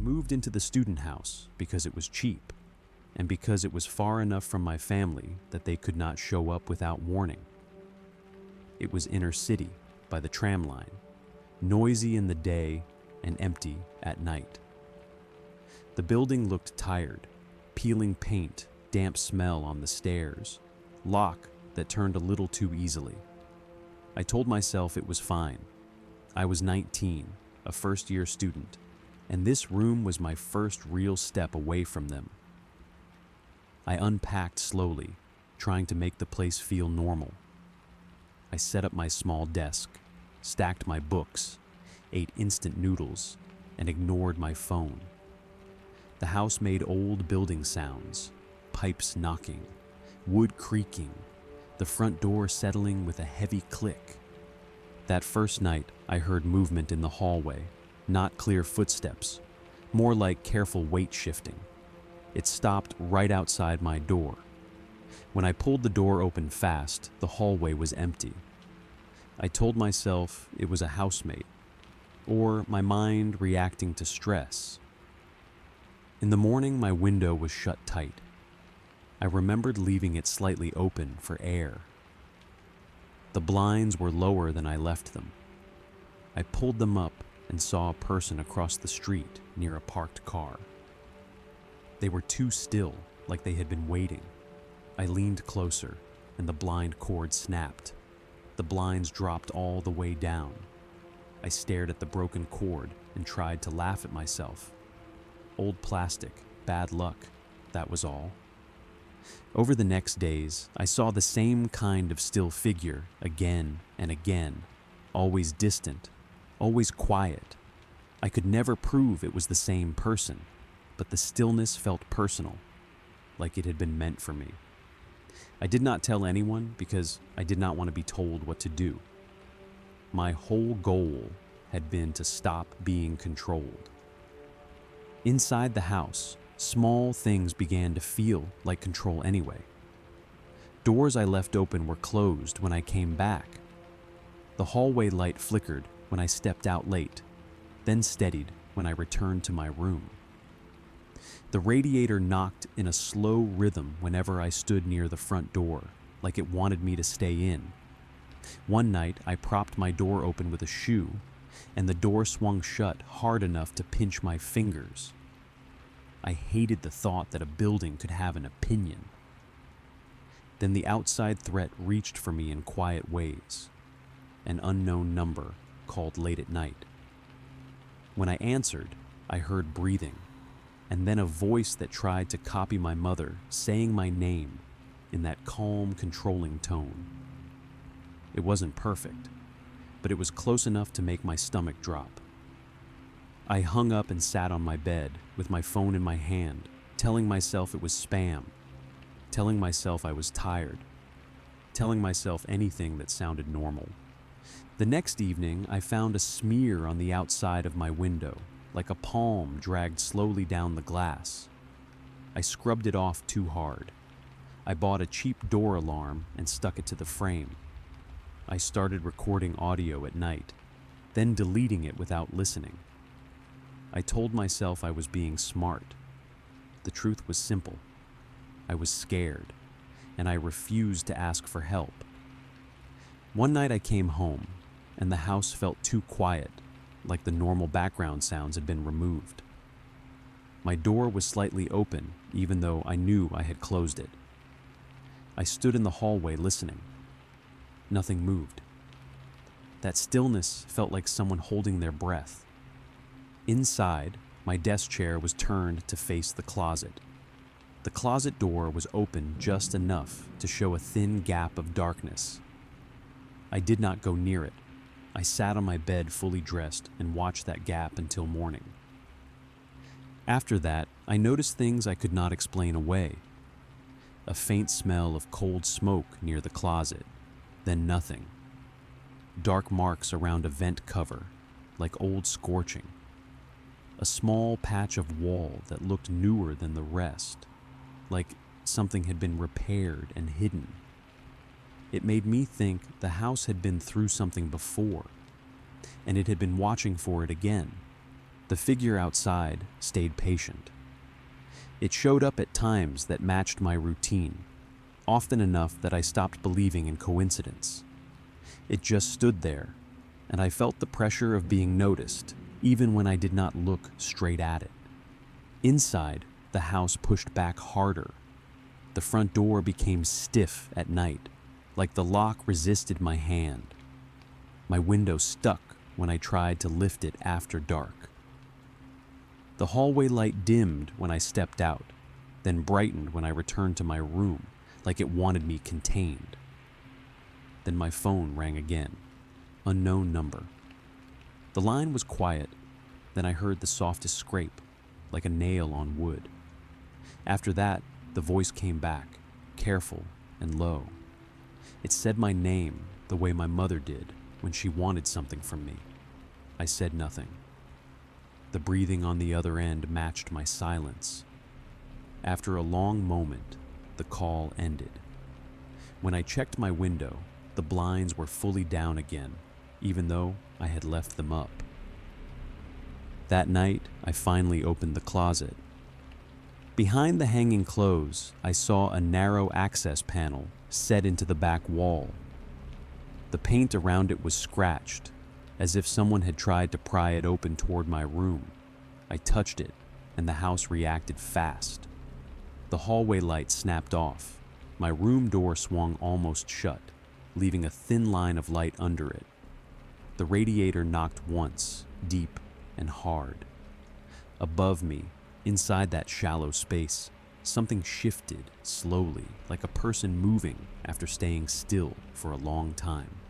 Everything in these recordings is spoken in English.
moved into the student house because it was cheap, and because it was far enough from my family that they could not show up without warning. It was inner city by the tram line, noisy in the day and empty at night. The building looked tired, peeling paint, damp smell on the stairs, lock that turned a little too easily. I told myself it was fine. I was 19, a first-year student, and this room was my first real step away from them. I unpacked slowly, trying to make the place feel normal. I set up my small desk, stacked my books, ate instant noodles, and ignored my phone. The house made old building sounds, pipes knocking, wood creaking, the front door settling with a heavy click. That first night, I heard movement in the hallway, not clear footsteps, more like careful weight shifting. It stopped right outside my door. When I pulled the door open fast, the hallway was empty. I told myself it was a housemate, or my mind reacting to stress. In the morning, my window was shut tight. I remembered leaving it slightly open for air. The blinds were lower than I left them. I pulled them up and saw a person across the street near a parked car. They were too still, like they had been waiting. I leaned closer, and the blind cord snapped. The blinds dropped all the way down. I stared at the broken cord and tried to laugh at myself. Old plastic, bad luck, that was all. Over the next days, I saw the same kind of still figure again and again, always distant, always quiet. I could never prove it was the same person, but the stillness felt personal, like it had been meant for me. I did not tell anyone because I did not want to be told what to do. My whole goal had been to stop being controlled. Inside the house, small things began to feel like control anyway. Doors I left open were closed when I came back. The hallway light flickered when I stepped out late, then steadied when I returned to my room. The radiator knocked in a slow rhythm whenever I stood near the front door, like it wanted me to stay in. One night, I propped my door open with a shoe, and the door swung shut hard enough to pinch my fingers. I hated the thought that a building could have an opinion. Then the outside threat reached for me in quiet ways. An unknown number called late at night. When I answered, I heard breathing, and then a voice that tried to copy my mother saying my name in that calm, controlling tone. It wasn't perfect, but it was close enough to make my stomach drop. I hung up and sat on my bed with my phone in my hand, telling myself it was spam, telling myself I was tired, telling myself anything that sounded normal. The next evening, I found a smear on the outside of my window, like a palm dragged slowly down the glass. I scrubbed it off too hard. I bought a cheap door alarm and stuck it to the frame. I started recording audio at night, then deleting it without listening. I told myself I was being smart. The truth was simple. I was scared, and I refused to ask for help. One night I came home, and the house felt too quiet, like the normal background sounds had been removed. My door was slightly open, even though I knew I had closed it. I stood in the hallway listening. Nothing moved. That stillness felt like someone holding their breath. Inside, my desk chair was turned to face the closet. The closet door was open just enough to show a thin gap of darkness. I did not go near it. I sat on my bed fully dressed and watched that gap until morning. After that, I noticed things I could not explain away. A faint smell of cold smoke near the closet, then nothing. Dark marks around a vent cover, like old scorching. A small patch of wall that looked newer than the rest, like something had been repaired and hidden. It made me think the house had been through something before, and it had been watching for it again. The figure outside stayed patient. It showed up at times that matched my routine, often enough that I stopped believing in coincidence. It just stood there, and I felt the pressure of being noticed, even when I did not look straight at it. Inside, the house pushed back harder. The front door became stiff at night, like the lock resisted my hand. My window stuck when I tried to lift it after dark. The hallway light dimmed when I stepped out, then brightened when I returned to my room, like it wanted me contained. Then my phone rang again. Unknown number. The line was quiet, then I heard the softest scrape, like a nail on wood. After that, the voice came back, careful and low. It said my name the way my mother did when she wanted something from me. I said nothing. The breathing on the other end matched my silence. After a long moment, the call ended. When I checked my window, the blinds were fully down again, even though I had left them up. That night, I finally opened the closet. Behind the hanging clothes, I saw a narrow access panel set into the back wall. The paint around it was scratched, as if someone had tried to pry it open toward my room. I touched it, and the house reacted fast. The hallway light snapped off. My room door swung almost shut, leaving a thin line of light under it. The radiator knocked once, deep and hard. Above me, inside that shallow space, something shifted slowly, like a person moving after staying still for a long time.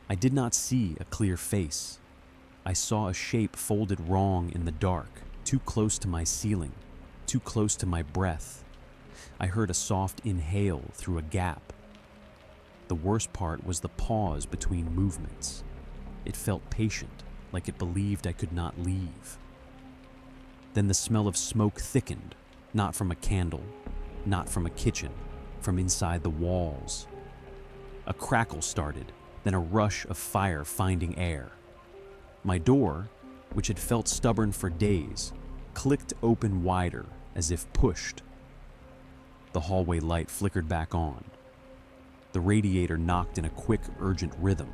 I did not see a clear face. I saw a shape folded wrong in the dark, too close to my ceiling, too close to my breath. I heard a soft inhale through a gap. The worst part was the pause between movements. It felt patient, like it believed I could not leave. Then the smell of smoke thickened, not from a candle, not from a kitchen, from inside the walls. A crackle started, then a rush of fire finding air. My door, which had felt stubborn for days, clicked open wider as if pushed. The hallway light flickered back on. The radiator knocked in a quick, urgent rhythm.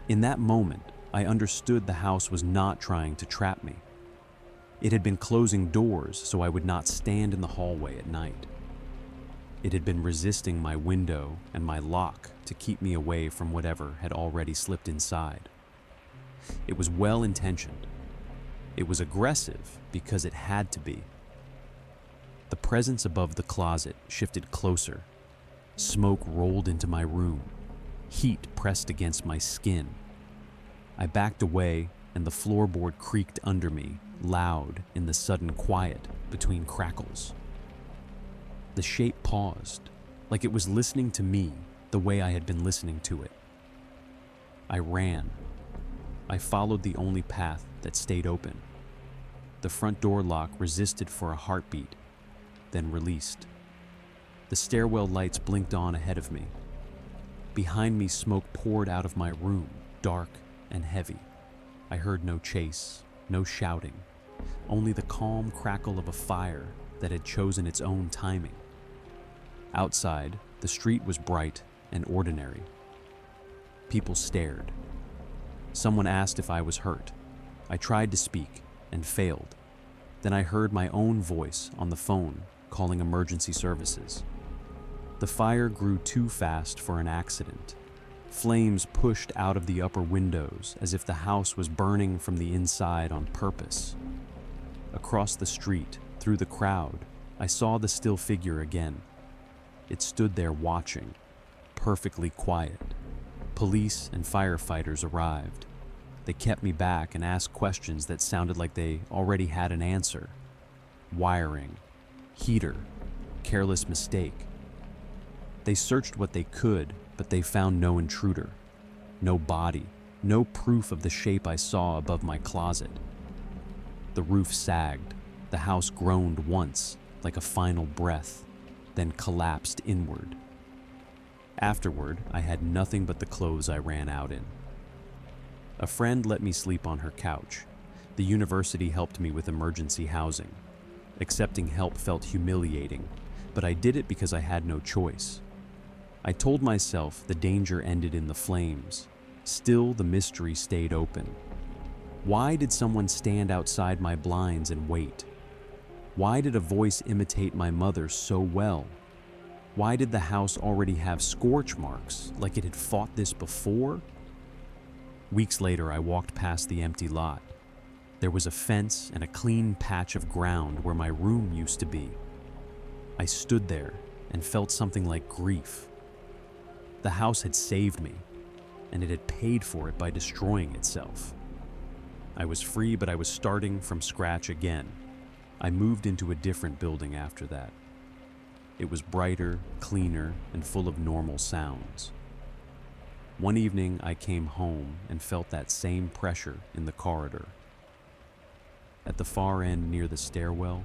In that moment, I understood the house was not trying to trap me. It had been closing doors so I would not stand in the hallway at night. It had been resisting my window and my lock to keep me away from whatever had already slipped inside. It was well-intentioned. It was aggressive because it had to be. The presence above the closet shifted closer. Smoke rolled into my room. Heat pressed against my skin. I backed away, and the floorboard creaked under me, loud in the sudden quiet between crackles. The shape paused, like it was listening to me the way I had been listening to it. I ran. I followed the only path that stayed open. The front door lock resisted for a heartbeat, then released. The stairwell lights blinked on ahead of me. Behind me, smoke poured out of my room, dark and heavy. I heard no chase, no shouting, only the calm crackle of a fire that had chosen its own timing. Outside, the street was bright and ordinary. People stared. Someone asked if I was hurt. I tried to speak and failed. Then I heard my own voice on the phone calling emergency services. The fire grew too fast for an accident. Flames pushed out of the upper windows as if the house was burning from the inside on purpose. Across the street, through the crowd, I saw the still figure again. It stood there watching, perfectly quiet. Police and firefighters arrived. They kept me back and asked questions that sounded like they already had an answer. Wiring, heater, careless mistake. They searched what they could, but they found no intruder, no body, no proof of the shape I saw above my closet. The roof sagged. The house groaned once, like a final breath, then collapsed inward. Afterward, I had nothing but the clothes I ran out in. A friend let me sleep on her couch, The university helped me with emergency housing. Accepting help felt humiliating, but I did it because I had no choice. I told myself the danger ended in the flames. Still, the mystery stayed open. Why did someone stand outside my blinds and wait? Why did a voice imitate my mother so well? Why did the house already have scorch marks, like it had fought this before? Weeks later, I walked past the empty lot. There was a fence and a clean patch of ground where my room used to be. I stood there and felt something like grief. The house had saved me, and it had paid for it by destroying itself. I was free, but I was starting from scratch again. I moved into a different building after that. It was brighter, cleaner, and full of normal sounds. One evening, I came home and felt that same pressure in the corridor. At the far end near the stairwell,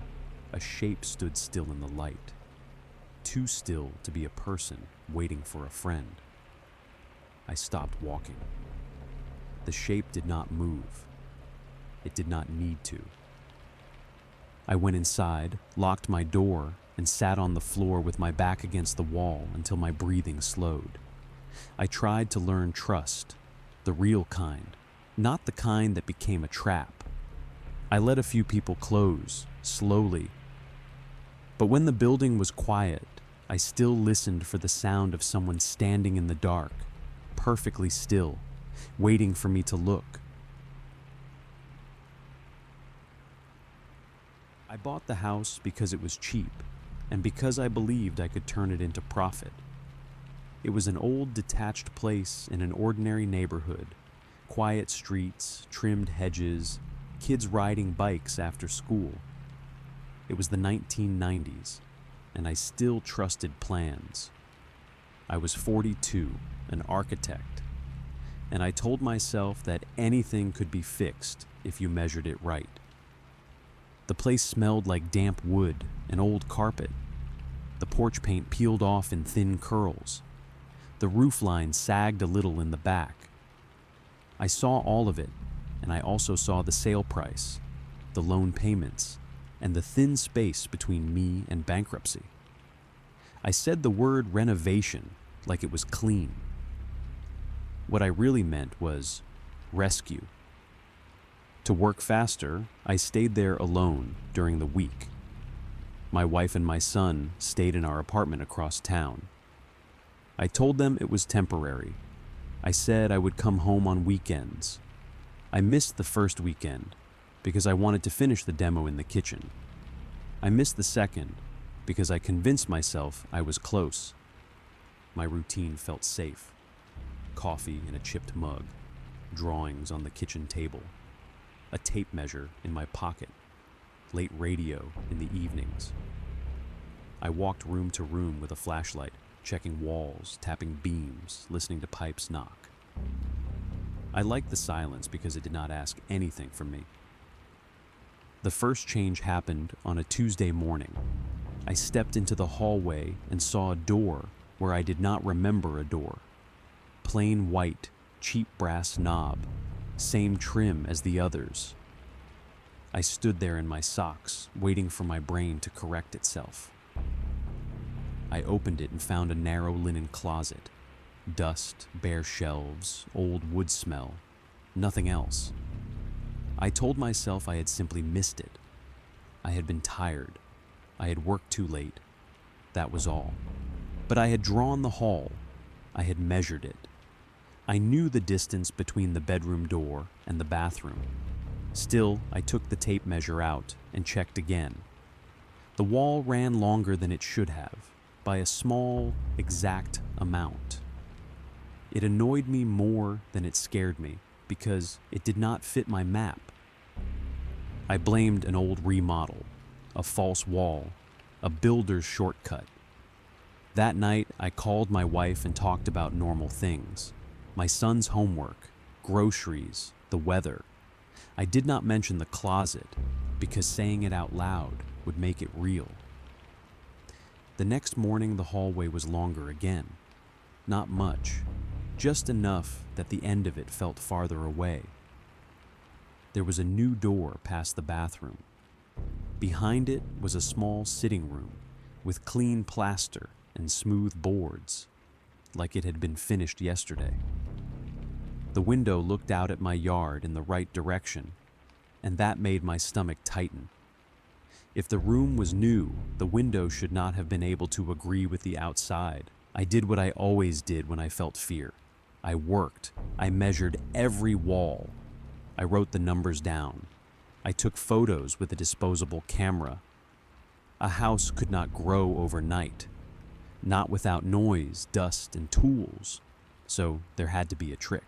a shape stood still in the light, too still to be a person waiting for a friend. I stopped walking. The shape did not move. It did not need to. I went inside, locked my door, and sat on the floor with my back against the wall until my breathing slowed. I tried to learn trust, the real kind, not the kind that became a trap. I let a few people close, slowly. But when the building was quiet, I still listened for the sound of someone standing in the dark, perfectly still, waiting for me to look. I bought the house because it was cheap, and because I believed I could turn it into profit. It was an old detached place in an ordinary neighborhood, quiet streets, trimmed hedges, kids riding bikes after school. It was the 1990s, and I still trusted plans. I was 42, an architect, and I told myself that anything could be fixed if you measured it right. The place smelled like damp wood and old carpet. The porch paint peeled off in thin curls. The roofline sagged a little in the back. I saw all of it, and I also saw the sale price, the loan payments, and the thin space between me and bankruptcy. I said the word renovation like it was clean. What I really meant was rescue. To work faster, I stayed there alone during the week. My wife and my son stayed in our apartment across town. I told them it was temporary. I said I would come home on weekends. I missed the first weekend because I wanted to finish the demo in the kitchen. I missed the second because I convinced myself I was close. My routine felt safe. Coffee in a chipped mug, drawings on the kitchen table, a tape measure in my pocket, late radio in the evenings. I walked room to room with a flashlight, checking walls, tapping beams, listening to pipes knock. I liked the silence because it did not ask anything from me. The first change happened on a Tuesday morning. I stepped into the hallway and saw a door where I did not remember a door. Plain white, cheap brass knob, same trim as the others. I stood there in my socks, waiting for my brain to correct itself. I opened it and found a narrow linen closet. Dust, bare shelves, old wood smell, nothing else. I told myself I had simply missed it. I had been tired. I had worked too late. That was all. But I had drawn the hall. I had measured it. I knew the distance between the bedroom door and the bathroom. Still, I took the tape measure out and checked again. The wall ran longer than it should have, by a small, exact amount. It annoyed me more than it scared me, because it did not fit my map. I blamed an old remodel, a false wall, a builder's shortcut. That night, I called my wife and talked about normal things. My son's homework, groceries, the weather. I did not mention the closet, because saying it out loud would make it real. The next morning, the hallway was longer again. Not much, just enough that the end of it felt farther away. there was a new door past the bathroom. Behind it was a small sitting room with clean plaster and smooth boards, like it had been finished yesterday. The window looked out at my yard in the right direction, and that made my stomach tighten. If the room was new, the window should not have been able to agree with the outside. I did what I always did when I felt fear. I worked. I measured every wall. I wrote the numbers down. I took photos with a disposable camera. A house could not grow overnight, not without noise, dust, and tools, so there had to be a trick.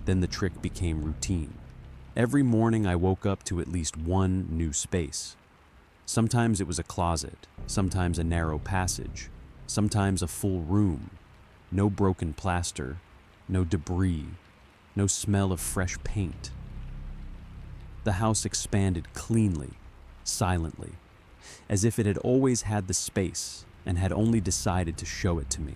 Then the trick became routine. Every morning I woke up to at least one new space. Sometimes it was a closet, sometimes a narrow passage, sometimes a full room. No broken plaster, no debris, no smell of fresh paint. The house expanded cleanly, silently, as if it had always had the space and had only decided to show it to me.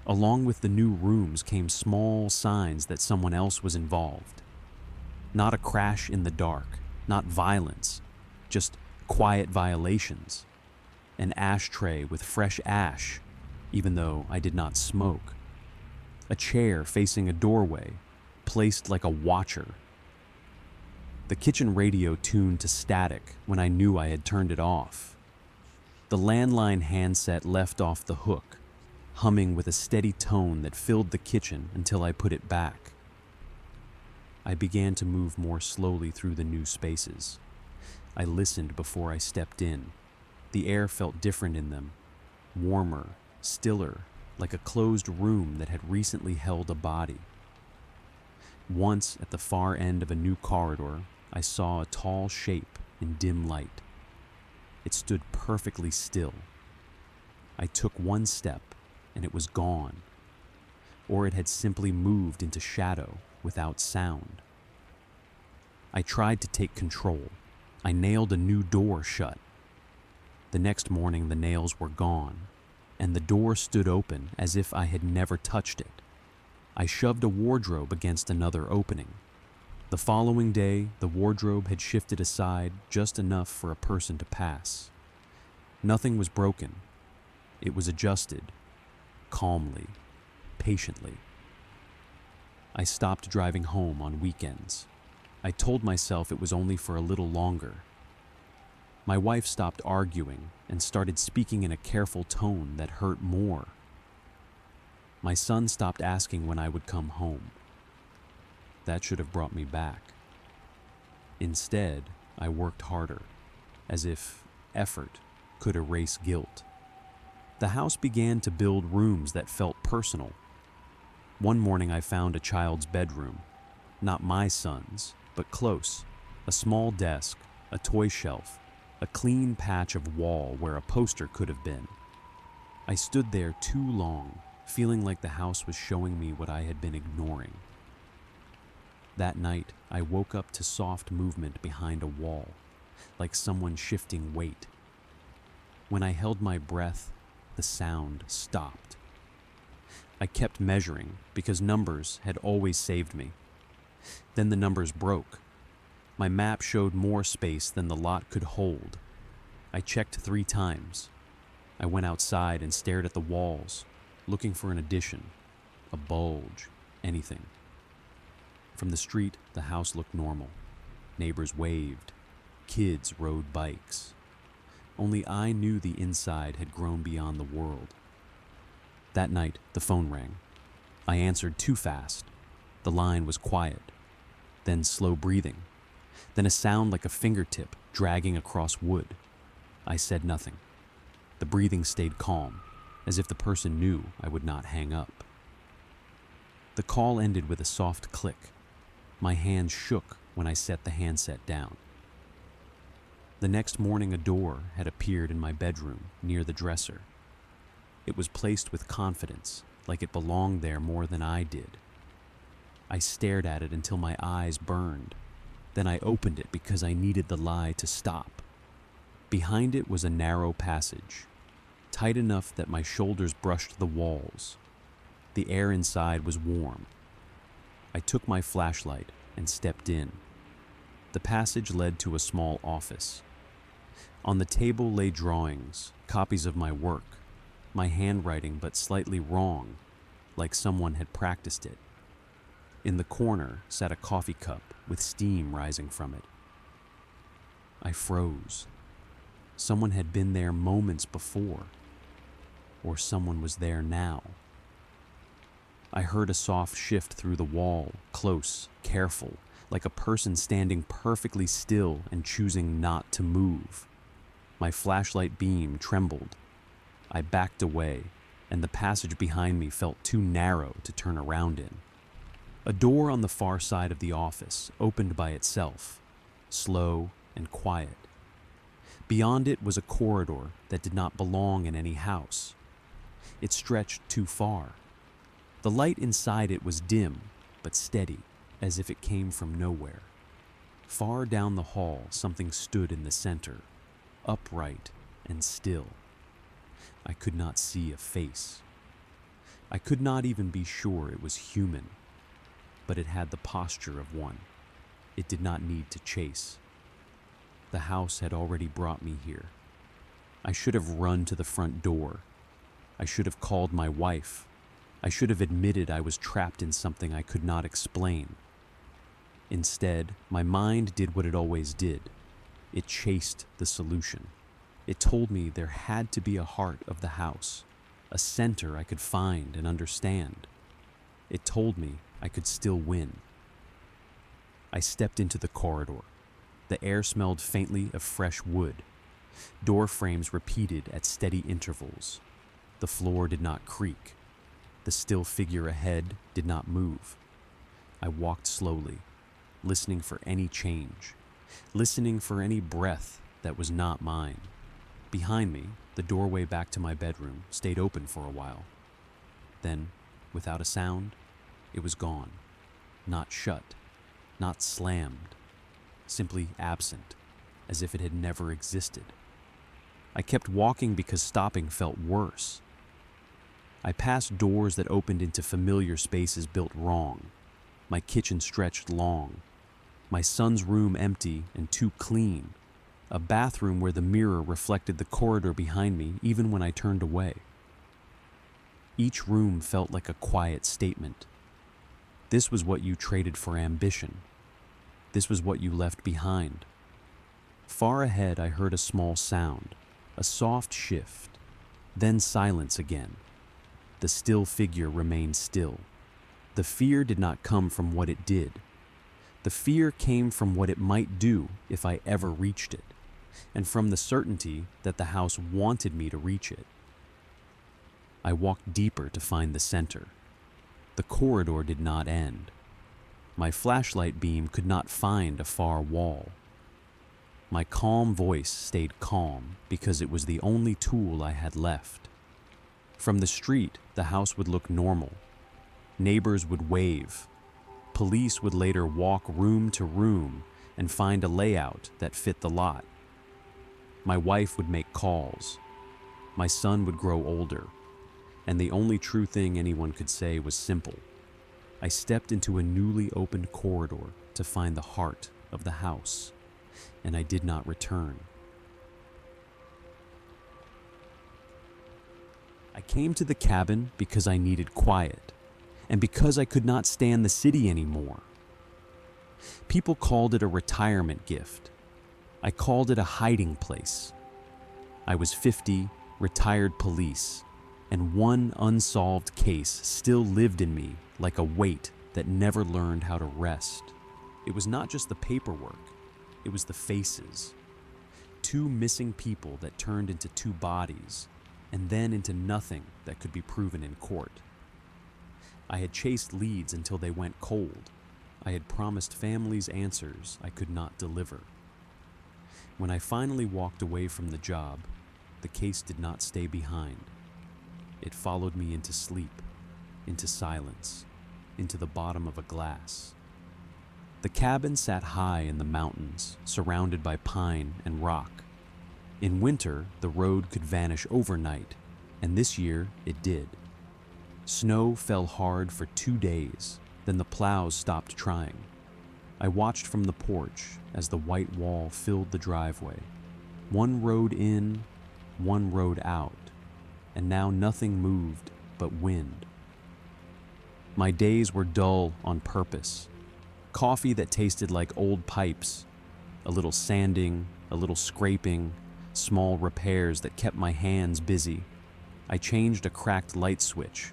Along with the new rooms came small signs that someone else was involved. Not a crash in the dark, not violence, just quiet violations. An ashtray with fresh ash, even though I did not smoke. A chair facing a doorway, placed like a watcher. The kitchen radio tuned to static when I knew I had turned it off. The landline handset left off the hook, humming with a steady tone that filled the kitchen until I put it back. I began to move more slowly through the new spaces. I listened before I stepped in. The air felt different in them, warmer, stiller, like a closed room that had recently held a body. Once, at the far end of a new corridor, I saw a tall shape in dim light. It stood perfectly still. I took one step, and it was gone. Or it had simply moved into shadow without sound. I tried to take control. I nailed a new door shut. The next morning, the nails were gone, and the door stood open as if I had never touched it. I shoved a wardrobe against another opening. The following day, the wardrobe had shifted aside just enough for a person to pass. Nothing was broken. It was adjusted, calmly, patiently. I stopped driving home on weekends. I told myself it was only for a little longer. My wife stopped arguing and started speaking in a careful tone that hurt more. My son stopped asking when I would come home. That should have brought me back. Instead, I worked harder, as if effort could erase guilt. The house began to build rooms that felt personal. One morning I found a child's bedroom, not my son's, but close. A small desk, a toy shelf, a clean patch of wall where a poster could have been. I stood there too long, feeling like the house was showing me what I had been ignoring. That night, I woke up to soft movement behind a wall, like someone shifting weight. When I held my breath, the sound stopped. I kept measuring because numbers had always saved me. Then the numbers broke. My map showed more space than the lot could hold. I checked 3 times. I went outside and stared at the walls, looking for an addition, a bulge, anything. From the street, the house looked normal. Neighbors waved. Kids rode bikes. Only I knew the inside had grown beyond the world. That night, the phone rang. I answered too fast. The line was quiet, then slow breathing, then a sound like a fingertip dragging across wood. I said nothing. The breathing stayed calm, as if the person knew I would not hang up. The call ended with a soft click. My hand shook when I set the handset down. The next morning, a door had appeared in my bedroom near the dresser. It was placed with confidence, like it belonged there more than I did. I stared at it until my eyes burned. Then I opened it because I needed the lie to stop. Behind it was a narrow passage, tight enough that my shoulders brushed the walls. The air inside was warm. I took my flashlight and stepped in. The passage led to a small office. On the table lay drawings, copies of my work, my handwriting but slightly wrong, like someone had practiced it. In the corner sat a coffee cup with steam rising from it. I froze. Someone had been there moments before, or someone was there now. I heard a soft shift through the wall, close, careful, like a person standing perfectly still and choosing not to move. My flashlight beam trembled. I backed away, and the passage behind me felt too narrow to turn around in. A door on the far side of the office opened by itself, slow and quiet. Beyond it was a corridor that did not belong in any house. It stretched too far. The light inside it was dim, but steady, as if it came from nowhere. Far down the hall, something stood in the center, upright and still. I could not see a face. I could not even be sure it was human, but it had the posture of one. It did not need to chase. The house had already brought me here. I should have run to the front door. I should have called my wife. I should have admitted I was trapped in something I could not explain. Instead, my mind did what it always did. It chased the solution. It told me there had to be a heart of the house, a center I could find and understand. It told me I could still win. I stepped into the corridor. The air smelled faintly of fresh wood. Door frames repeated at steady intervals. The floor did not creak. The still figure ahead did not move. I walked slowly, listening for any change, listening for any breath that was not mine. Behind me, the doorway back to my bedroom stayed open for a while. Then, without a sound, it was gone. Not shut, not slammed, simply absent, as if it had never existed. I kept walking because stopping felt worse. I passed doors that opened into familiar spaces built wrong. My kitchen stretched long. My son's room empty and too clean. A bathroom where the mirror reflected the corridor behind me even when I turned away. Each room felt like a quiet statement. This was what you traded for ambition. This was what you left behind. Far ahead, I heard a small sound, a soft shift, then silence again. The still figure remained still. The fear did not come from what it did. The fear came from what it might do if I ever reached it, and from the certainty that the house wanted me to reach it. I walked deeper to find the center. The corridor did not end. My flashlight beam could not find a far wall. My calm voice stayed calm because it was the only tool I had left. From the street, the house would look normal. Neighbors would wave. Police would later walk room to room and find a layout that fit the lot. My wife would make calls. My son would grow older. And the only true thing anyone could say was simple. I stepped into a newly opened corridor to find the heart of the house, and I did not return. I came to the cabin because I needed quiet, and because I could not stand the city anymore. People called it a retirement gift. I called it a hiding place. I was 50, retired police, and one unsolved case still lived in me like a weight that never learned how to rest. It was not just the paperwork, it was the faces. 2 missing people that turned into 2 bodies, and then into nothing that could be proven in court. I had chased leads until they went cold. I had promised families answers I could not deliver. When I finally walked away from the job, the case did not stay behind. It followed me into sleep, into silence, into the bottom of a glass. The cabin sat high in the mountains, surrounded by pine and rock. In winter, the road could vanish overnight, and this year it did. Snow fell hard for 2 days, then the plows stopped trying. I watched from the porch as the white wall filled the driveway. One road in, one road out, and now nothing moved but wind. My days were dull on purpose. Coffee that tasted like old pipes, a little sanding, a little scraping, small repairs that kept my hands busy. I changed a cracked light switch.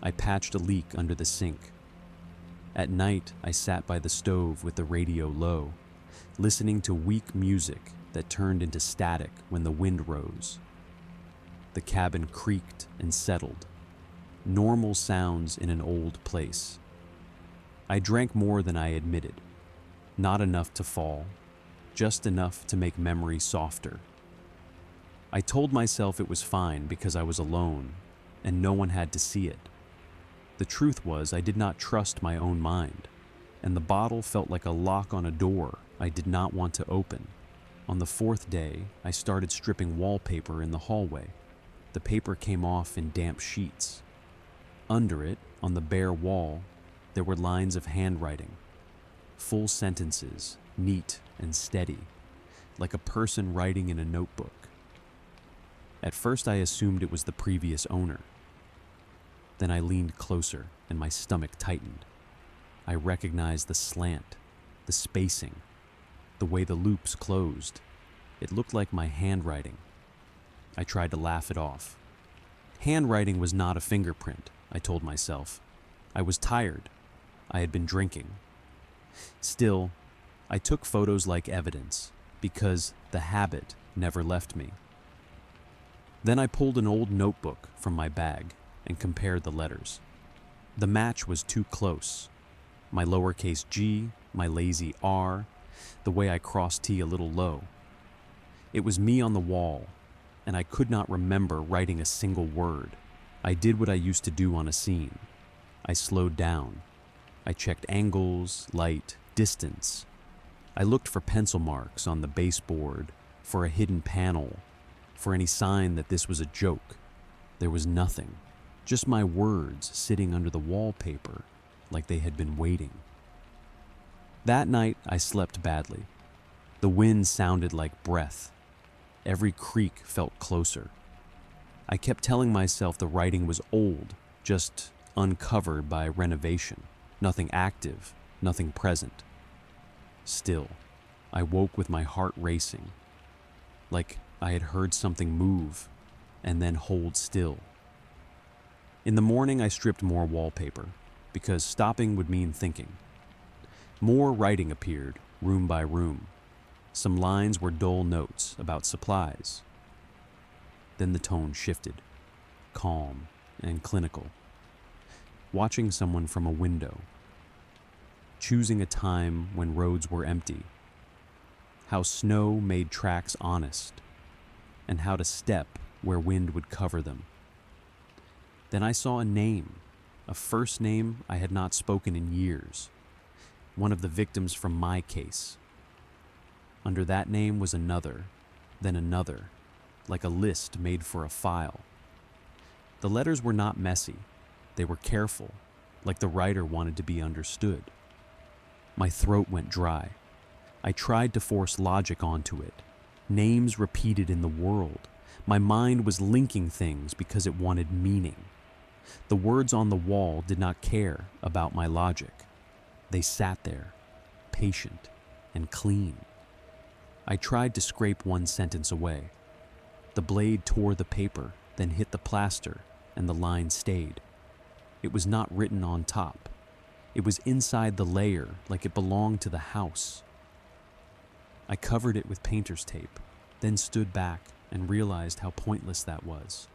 I patched a leak under the sink. At night, I sat by the stove with the radio low, listening to weak music that turned into static when the wind rose. The cabin creaked and settled, normal sounds in an old place. I drank more than I admitted, not enough to fall, just enough to make memory softer. I told myself it was fine because I was alone and no one had to see it. The truth was I did not trust my own mind, and the bottle felt like a lock on a door I did not want to open. On the fourth day, I started stripping wallpaper in the hallway. The paper came off in damp sheets. Under it, on the bare wall, there were lines of handwriting, full sentences, neat and steady, like a person writing in a notebook. At first I assumed it was the previous owner. Then I leaned closer and my stomach tightened. I recognized the slant, the spacing, the way the loops closed. It looked like my handwriting. I tried to laugh it off. Handwriting was not a fingerprint, I told myself. I was tired. I had been drinking. Still, I took photos like evidence because the habit never left me. Then I pulled an old notebook from my bag and compared the letters. The match was too close. My lowercase g, my lazy r, the way I crossed T a little low. It was me on the wall, and I could not remember writing a single word. I did what I used to do on a scene. I slowed down. I checked angles, light, distance. I looked for pencil marks on the baseboard, for a hidden panel, for any sign that this was a joke. There was nothing, just my words sitting under the wallpaper like they had been waiting. That night, I slept badly. The wind sounded like breath. Every creak felt closer. I kept telling myself the writing was old, just uncovered by renovation. Nothing active, nothing present. Still, I woke with my heart racing, like I had heard something move and then hold still. In the morning, I stripped more wallpaper, because stopping would mean thinking. More writing appeared, room by room. Some lines were dull notes about supplies. Then the tone shifted, calm and clinical. Watching someone from a window. Choosing a time when roads were empty. How snow made tracks honest, and how to step where wind would cover them. Then I saw a name, a first name I had not spoken in years, one of the victims from my case. Under that name was another, then another, like a list made for a file. The letters were not messy, they were careful, like the writer wanted to be understood. My throat went dry. I tried to force logic onto it. Names repeated in the world. My mind was linking things because it wanted meaning. The words on the wall did not care about my logic. They sat there, patient and clean. I tried to scrape one sentence away. The blade tore the paper, then hit the plaster, and the line stayed. It was not written on top. It was inside the layer, like it belonged to the house. I covered it with painter's tape, then stood back and realized how pointless that was.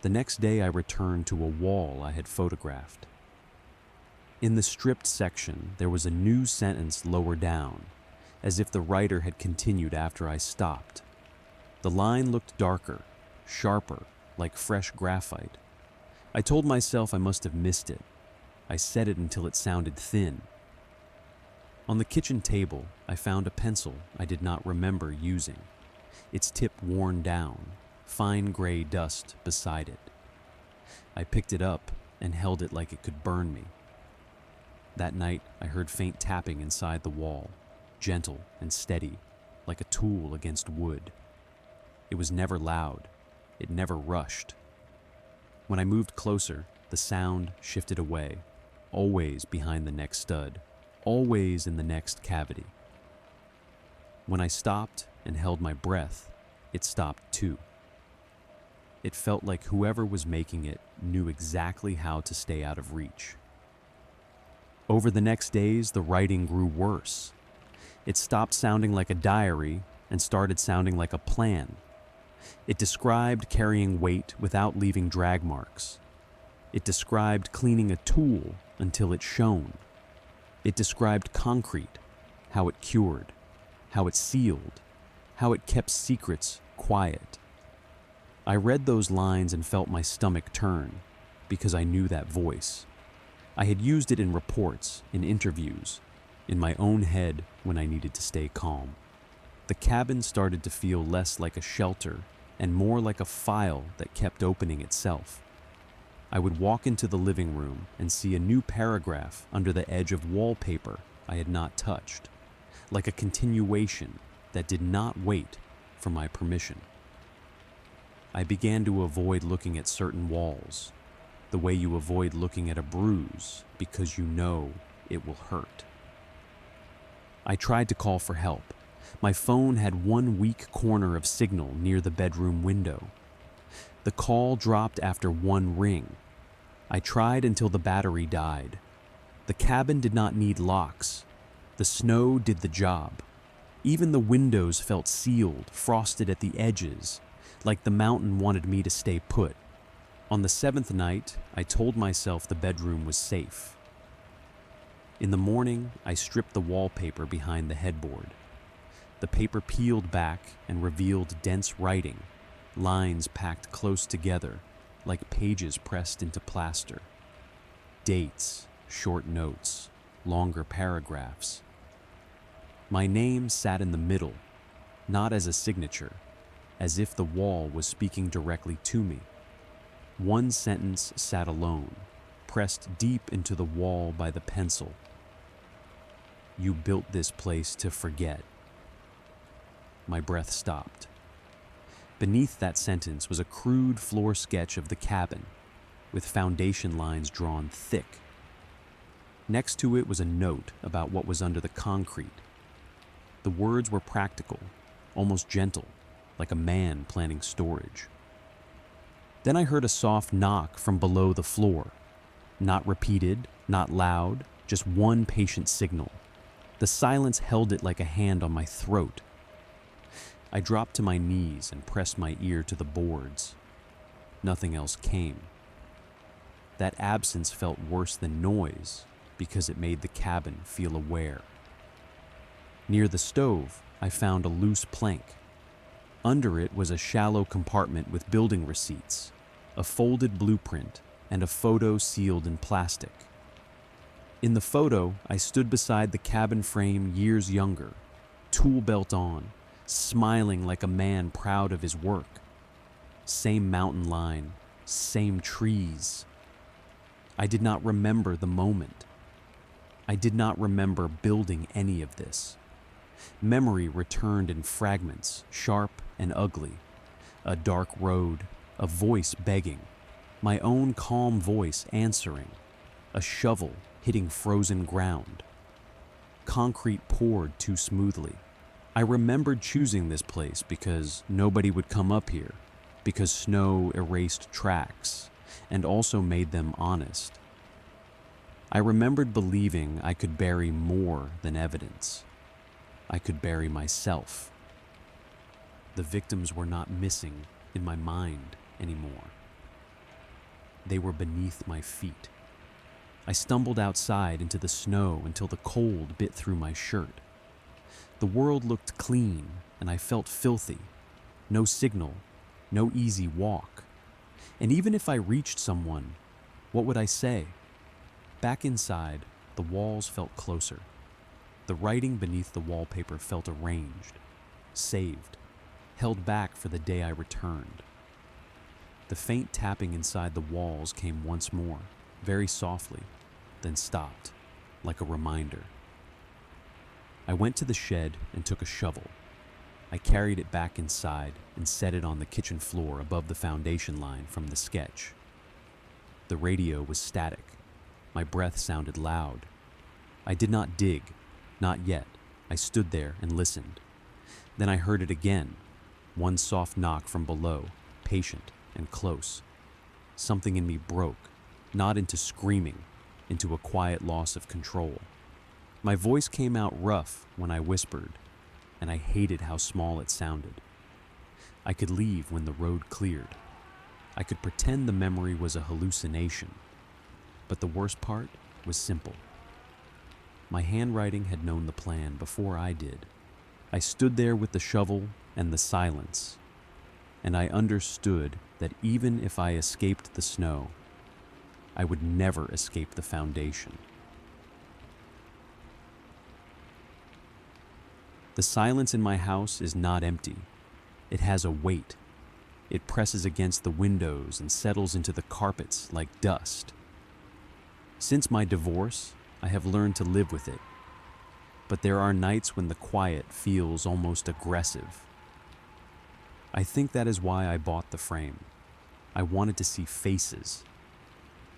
The next day I returned to a wall I had photographed. In the stripped section, there was a new sentence lower down, as if the writer had continued after I stopped. The line looked darker, sharper, like fresh graphite. I told myself I must have missed it. I said it until it sounded thin. On the kitchen table, I found a pencil I did not remember using, its tip worn down, fine gray dust beside it. I picked it up and held it like it could burn me. That night, I heard faint tapping inside the wall, gentle and steady, like a tool against wood. It was never loud. It never rushed. When I moved closer, the sound shifted away, always behind the next stud, always in the next cavity. When I stopped and held my breath, it stopped too. It felt like whoever was making it knew exactly how to stay out of reach. Over the next days, the writing grew worse. It stopped sounding like a diary and started sounding like a plan. It described carrying weight without leaving drag marks. It described cleaning a tool until it shone. It described concrete, how it cured, how it sealed, how it kept secrets quiet. I read those lines and felt my stomach turn because I knew that voice. I had used it in reports, in interviews, in my own head when I needed to stay calm. The cabin started to feel less like a shelter and more like a file that kept opening itself. I would walk into the living room and see a new paragraph under the edge of wallpaper I had not touched, like a continuation that did not wait for my permission. I began to avoid looking at certain walls, the way you avoid looking at a bruise because you know it will hurt. I tried to call for help. My phone had one weak corner of signal near the bedroom window. The call dropped after one ring. I tried until the battery died. The cabin did not need locks. The snow did the job. Even the windows felt sealed, frosted at the edges, like the mountain wanted me to stay put. On the 7th night, I told myself the bedroom was safe. In the morning, I stripped the wallpaper behind the headboard. The paper peeled back and revealed dense writing, lines packed close together, like pages pressed into plaster. Dates, short notes, longer paragraphs. My name sat in the middle, not as a signature, as if the wall was speaking directly to me. One sentence sat alone, pressed deep into the wall by the pencil. You built this place to forget. My breath stopped. Beneath that sentence was a crude floor sketch of the cabin, with foundation lines drawn thick. Next to it was a note about what was under the concrete. The words were practical, almost gentle, like a man planning storage. Then I heard a soft knock from below the floor. Not repeated, not loud, just one patient signal. The silence held it like a hand on my throat. I dropped to my knees and pressed my ear to the boards. Nothing else came. That absence felt worse than noise because it made the cabin feel aware. Near the stove, I found a loose plank. Under it was a shallow compartment with building receipts, a folded blueprint, and a photo sealed in plastic. In the photo, I stood beside the cabin frame years younger, tool belt on, smiling like a man proud of his work. Same mountain line, same trees. I did not remember the moment. I did not remember building any of this. Memory returned in fragments, sharp and ugly. A dark road, a voice begging, my own calm voice answering, a shovel hitting frozen ground. Concrete poured too smoothly. I remembered choosing this place because nobody would come up here, because snow erased tracks and also made them honest. I remembered believing I could bury more than evidence. I could bury myself. The victims were not missing in my mind anymore. They were beneath my feet. I stumbled outside into the snow until the cold bit through my shirt. The world looked clean, and I felt filthy. No signal, no easy walk. And even if I reached someone, what would I say? Back inside, the walls felt closer. The writing beneath the wallpaper felt arranged, saved, held back for the day I returned. The faint tapping inside the walls came once more, very softly, then stopped. like a reminder. I went to the shed and took a shovel. I carried it back inside and set it on the kitchen floor above the foundation line from the sketch. The radio was static. My breath sounded loud. I did not dig, not yet. I stood there and listened. Then I heard it again, one soft knock from below, patient and close. Something in me broke, not into screaming, into a quiet loss of control. My voice came out rough when I whispered, and I hated how small it sounded. I could leave when the road cleared. I could pretend the memory was a hallucination. But the worst part was simple. My handwriting had known the plan before I did. I stood there with the shovel and the silence, and I understood that even if I escaped the snow, I would never escape the foundation. The silence in my house is not empty. It has a weight. It presses against the windows and settles into the carpets like dust. Since my divorce, I have learned to live with it. But there are nights when the quiet feels almost aggressive. I think that is why I bought the frame. I wanted to see faces.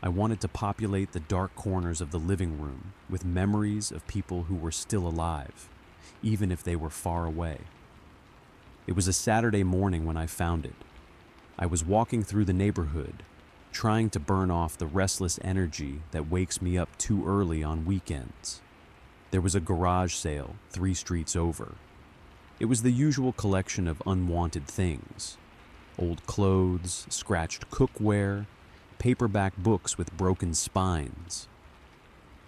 I wanted to populate the dark corners of the living room with memories of people who were still alive, even if they were far away. It was a Saturday morning when I found it. I was walking through the neighborhood, trying to burn off the restless energy that wakes me up too early on weekends. There was a garage sale 3 streets over. It was the usual collection of unwanted things: old clothes, scratched cookware, paperback books with broken spines.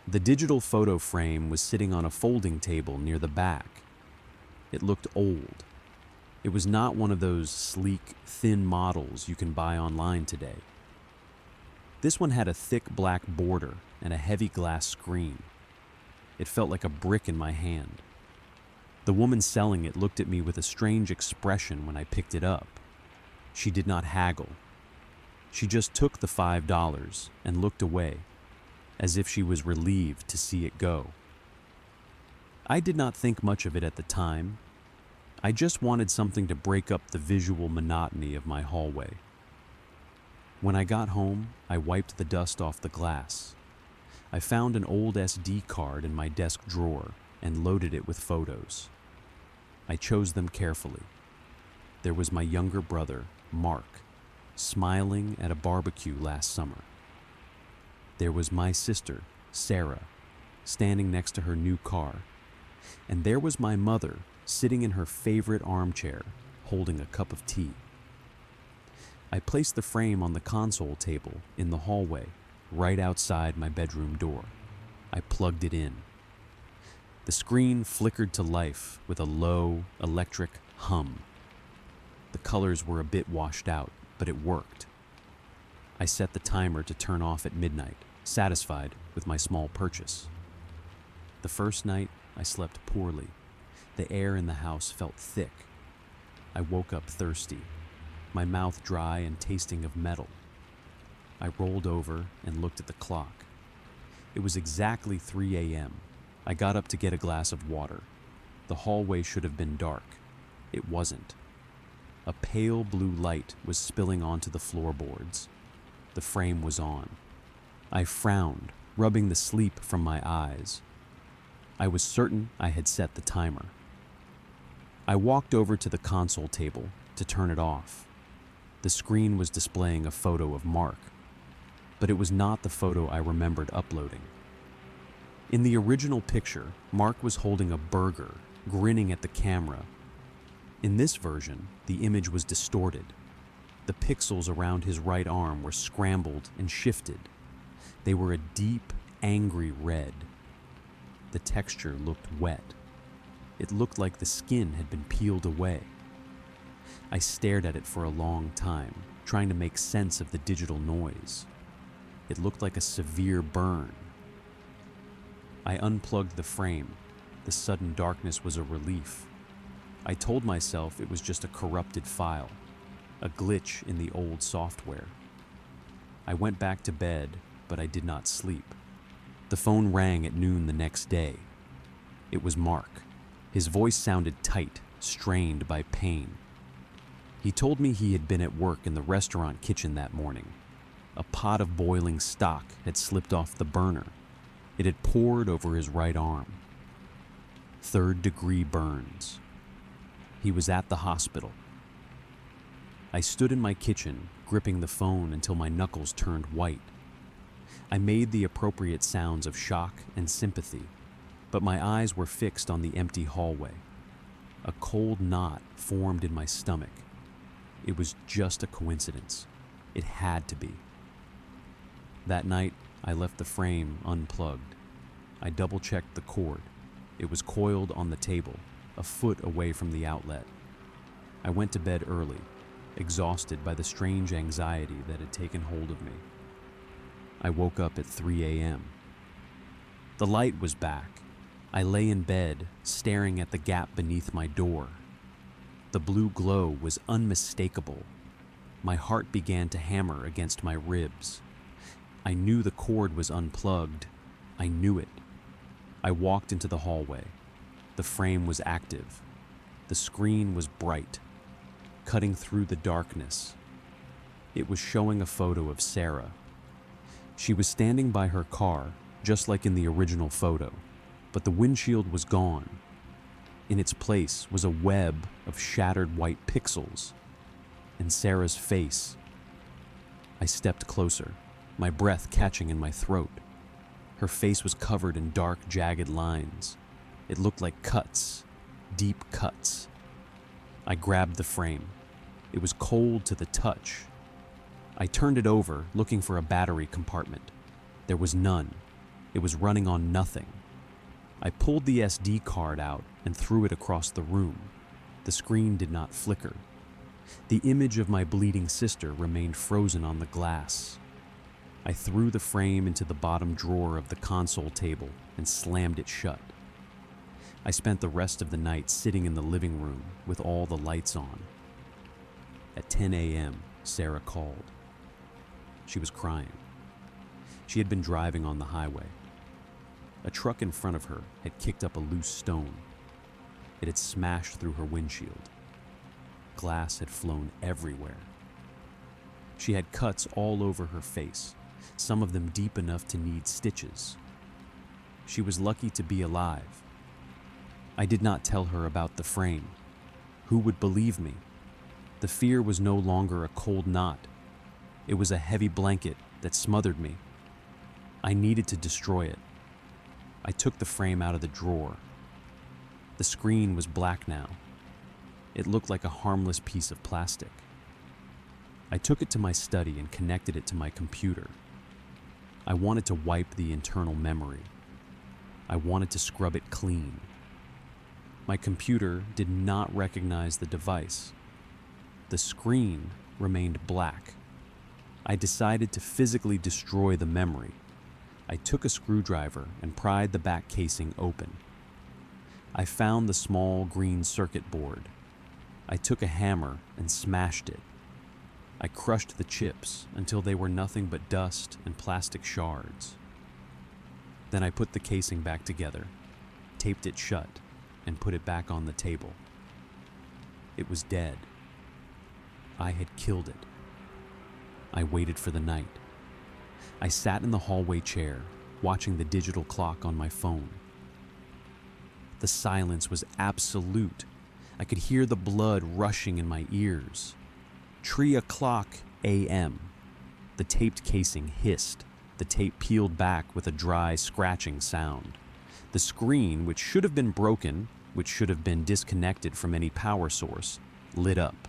The digital photo frame was sitting on a folding table near the back. It looked old. It was not one of those sleek, thin models you can buy online today. This one had a thick black border and a heavy glass screen. It felt like a brick in my hand. The woman selling it looked at me with a strange expression when I picked it up. She did not haggle. She just took the $5 and looked away, as if she was relieved to see it go. I did not think much of it at the time. I just wanted something to break up the visual monotony of my hallway. When I got home, I wiped the dust off the glass. I found an old SD card in my desk drawer and loaded it with photos. I chose them carefully. There was my younger brother, Mark, smiling at a barbecue last summer. There was my sister, Sarah, standing next to her new car. And there was my mother, sitting in her favorite armchair, holding a cup of tea. I placed the frame on the console table in the hallway, right outside my bedroom door. I plugged it in. The screen flickered to life with a low, electric hum. The colors were a bit washed out, but it worked. I set the timer to turn off at midnight, satisfied with my small purchase. The first night, I slept poorly. The air in the house felt thick. I woke up thirsty, my mouth dry and tasting of metal. I rolled over and looked at the clock. It was exactly 3 a.m. I got up to get a glass of water. The hallway should have been dark. It wasn't. A pale blue light was spilling onto the floorboards. The frame was on. I frowned, rubbing the sleep from my eyes. I was certain I had set the timer. I walked over to the console table to turn it off. The screen was displaying a photo of Mark, but it was not the photo I remembered uploading. In the original picture, Mark was holding a burger, grinning at the camera. In this version, the image was distorted. The pixels around his right arm were scrambled and shifted. They were a deep, angry red. The texture looked wet. It looked like the skin had been peeled away. I stared at it for a long time, trying to make sense of the digital noise. It looked like a severe burn. I unplugged the frame. The sudden darkness was a relief. I told myself it was just a corrupted file, a glitch in the old software. I went back to bed, but I did not sleep. The phone rang at noon the next day. It was Mark. His voice sounded tight, strained by pain. He told me he had been at work in the restaurant kitchen that morning. A pot of boiling stock had slipped off the burner. It had poured over his right arm. 3rd-degree burns. He was at the hospital. I stood in my kitchen, gripping the phone until my knuckles turned white. I made the appropriate sounds of shock and sympathy, but my eyes were fixed on the empty hallway. A cold knot formed in my stomach. It was just a coincidence. It had to be. That night, I left the frame unplugged. I double-checked the cord. It was coiled on the table, a foot away from the outlet. I went to bed early, exhausted by the strange anxiety that had taken hold of me. I woke up at 3 a.m. The light was back. I lay in bed, staring at the gap beneath my door. The blue glow was unmistakable. My heart began to hammer against my ribs. I knew the cord was unplugged. I knew it. I walked into the hallway. The frame was active. The screen was bright, cutting through the darkness. It was showing a photo of Sarah. She was standing by her car, just like in the original photo, but the windshield was gone. In its place was a web of shattered white pixels, and Sarah's face. I stepped closer, my breath catching in my throat. Her face was covered in dark, jagged lines. It looked like cuts, deep cuts. I grabbed the frame. It was cold to the touch. I turned it over, looking for a battery compartment. There was none. It was running on nothing. I pulled the SD card out and threw it across the room. The screen did not flicker. The image of my bleeding sister remained frozen on the glass. I threw the frame into the bottom drawer of the console table and slammed it shut. I spent the rest of the night sitting in the living room with all the lights on. At 10 a.m., Sarah called. She was crying. She had been driving on the highway. A truck in front of her had kicked up a loose stone. It had smashed through her windshield. Glass had flown everywhere. She had cuts all over her face, some of them deep enough to need stitches. She was lucky to be alive. I did not tell her about the frame. Who would believe me? The fear was no longer a cold knot. It was a heavy blanket that smothered me. I needed to destroy it. I took the frame out of the drawer. The screen was black now. It looked like a harmless piece of plastic. I took it to my study and connected it to my computer. I wanted to wipe the internal memory. I wanted to scrub it clean. My computer did not recognize the device. The screen remained black. I decided to physically destroy the memory. I took a screwdriver and pried the back casing open. I found the small green circuit board. I took a hammer and smashed it. I crushed the chips until they were nothing but dust and plastic shards. Then I put the casing back together, taped it shut, and put it back on the table. It was dead. I had killed it. I waited for the night. I sat in the hallway chair, watching the digital clock on my phone. The silence was absolute. I could hear the blood rushing in my ears. 3 o'clock a.m. The taped casing hissed. The tape peeled back with a dry, scratching sound. The screen, which should have been broken, which should have been disconnected from any power source, lit up.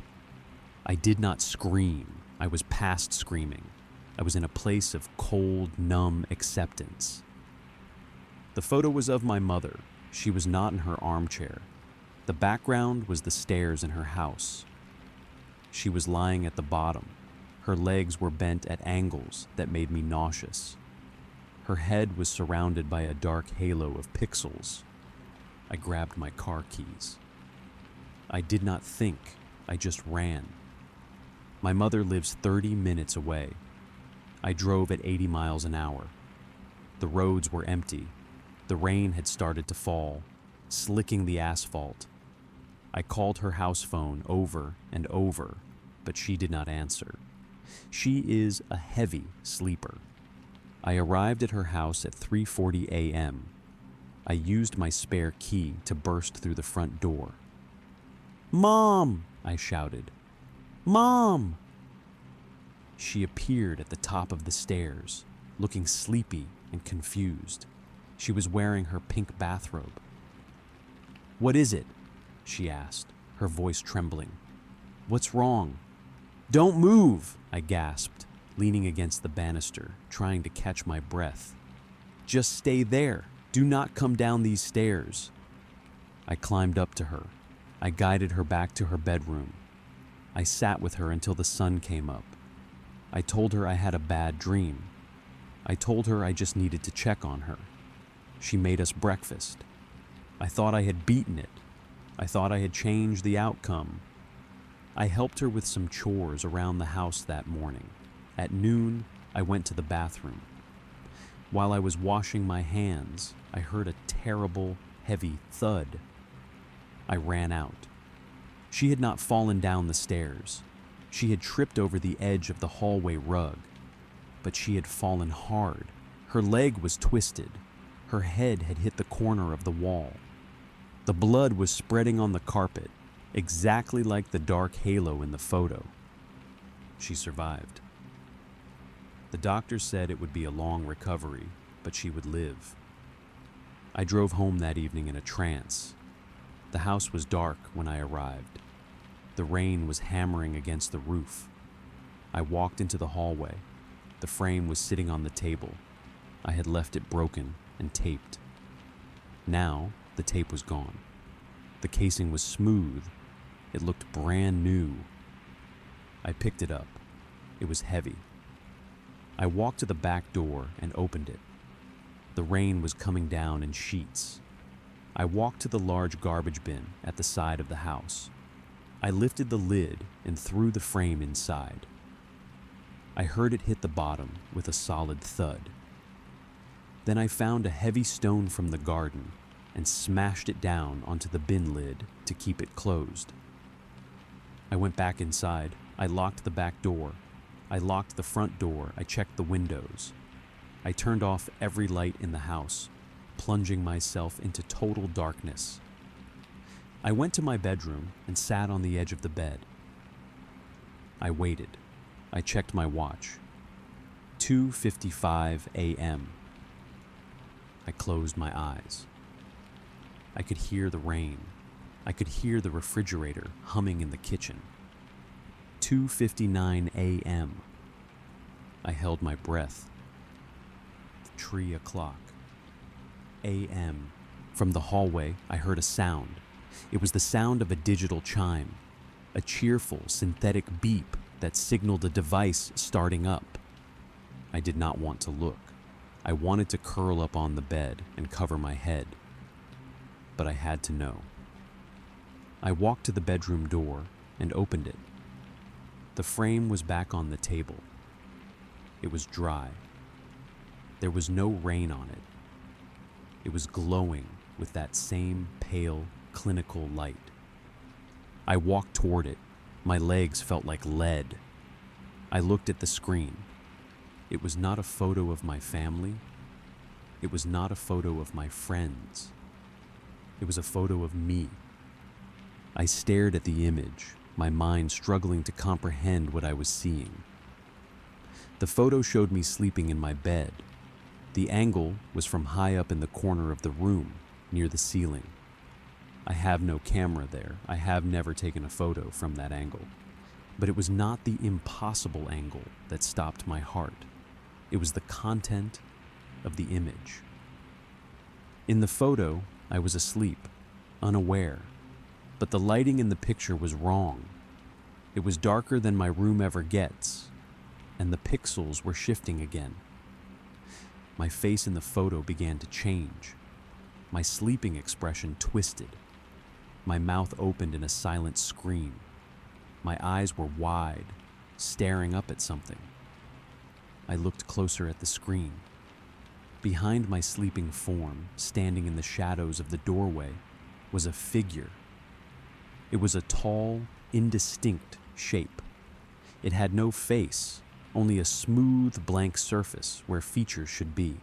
I did not scream. I was past screaming. I was in a place of cold, numb acceptance. The photo was of my mother. She was not in her armchair. The background was the stairs in her house. She was lying at the bottom. Her legs were bent at angles that made me nauseous. Her head was surrounded by a dark halo of pixels. I grabbed my car keys. I did not think, I just ran. My mother lives 30 minutes away. I drove at 80 miles an hour. The roads were empty. The rain had started to fall, slicking the asphalt. I called her house phone over and over, but she did not answer. She is a heavy sleeper. I arrived at her house at 3:40 a.m. I used my spare key to burst through the front door. "Mom!" I shouted. "Mom!" She appeared at the top of the stairs, looking sleepy and confused. She was wearing her pink bathrobe. "What is it?" she asked, her voice trembling. "What's wrong?" "Don't move!" I gasped, leaning against the banister, trying to catch my breath. "Just stay there. Do not come down these stairs." I climbed up to her. I guided her back to her bedroom. I sat with her until the sun came up. I told her I had a bad dream. I told her I just needed to check on her. She made us breakfast. I thought I had beaten it. I thought I had changed the outcome. I helped her with some chores around the house that morning. At noon, I went to the bathroom. While I was washing my hands, I heard a terrible, heavy thud. I ran out. She had not fallen down the stairs. She had tripped over the edge of the hallway rug, but she had fallen hard. Her leg was twisted. Her head had hit the corner of the wall. The blood was spreading on the carpet, exactly like the dark halo in the photo. She survived. The doctor said it would be a long recovery, but she would live. I drove home that evening in a trance. The house was dark when I arrived. The rain was hammering against the roof. I walked into the hallway. The frame was sitting on the table. I had left it broken and taped. Now, the tape was gone. The casing was smooth. It looked brand new. I picked it up. It was heavy. I walked to the back door and opened it. The rain was coming down in sheets. I walked to the large garbage bin at the side of the house. I lifted the lid and threw the frame inside. I heard it hit the bottom with a solid thud. Then I found a heavy stone from the garden and smashed it down onto the bin lid to keep it closed. I went back inside. I locked the back door. I locked the front door. I checked the windows. I turned off every light in the house, plunging myself into total darkness. I went to my bedroom and sat on the edge of the bed. I waited. I checked my watch. 2:55 a.m. I closed my eyes. I could hear the rain. I could hear the refrigerator humming in the kitchen. 2:59 a.m. I held my breath. 3 o'clock a.m. From the hallway, I heard a sound. It was the sound of a digital chime, a cheerful synthetic beep that signaled a device starting up. I did not want to look. I wanted to curl up on the bed and cover my head, but I had to know. I walked to the bedroom door and opened it. The frame was back on the table. It was dry. There was no rain on it. It was glowing with that same pale, clinical light. I walked toward it. My legs felt like lead. I looked at the screen. It was not a photo of my family. It was not a photo of my friends. It was a photo of me. I stared at the image, my mind struggling to comprehend what I was seeing. The photo showed me sleeping in my bed. The angle was from high up in the corner of the room, near the ceiling. I have no camera there. I have never taken a photo from that angle. But it was not the impossible angle that stopped my heart. It was the content of the image. In the photo, I was asleep, unaware, but the lighting in the picture was wrong. It was darker than my room ever gets, and the pixels were shifting again. My face in the photo began to change. My sleeping expression twisted. My mouth opened in a silent scream. My eyes were wide, staring up at something. I looked closer at the screen. Behind my sleeping form, standing in the shadows of the doorway, was a figure. It was a tall, indistinct shape. It had no face, only a smooth, blank surface where features should be.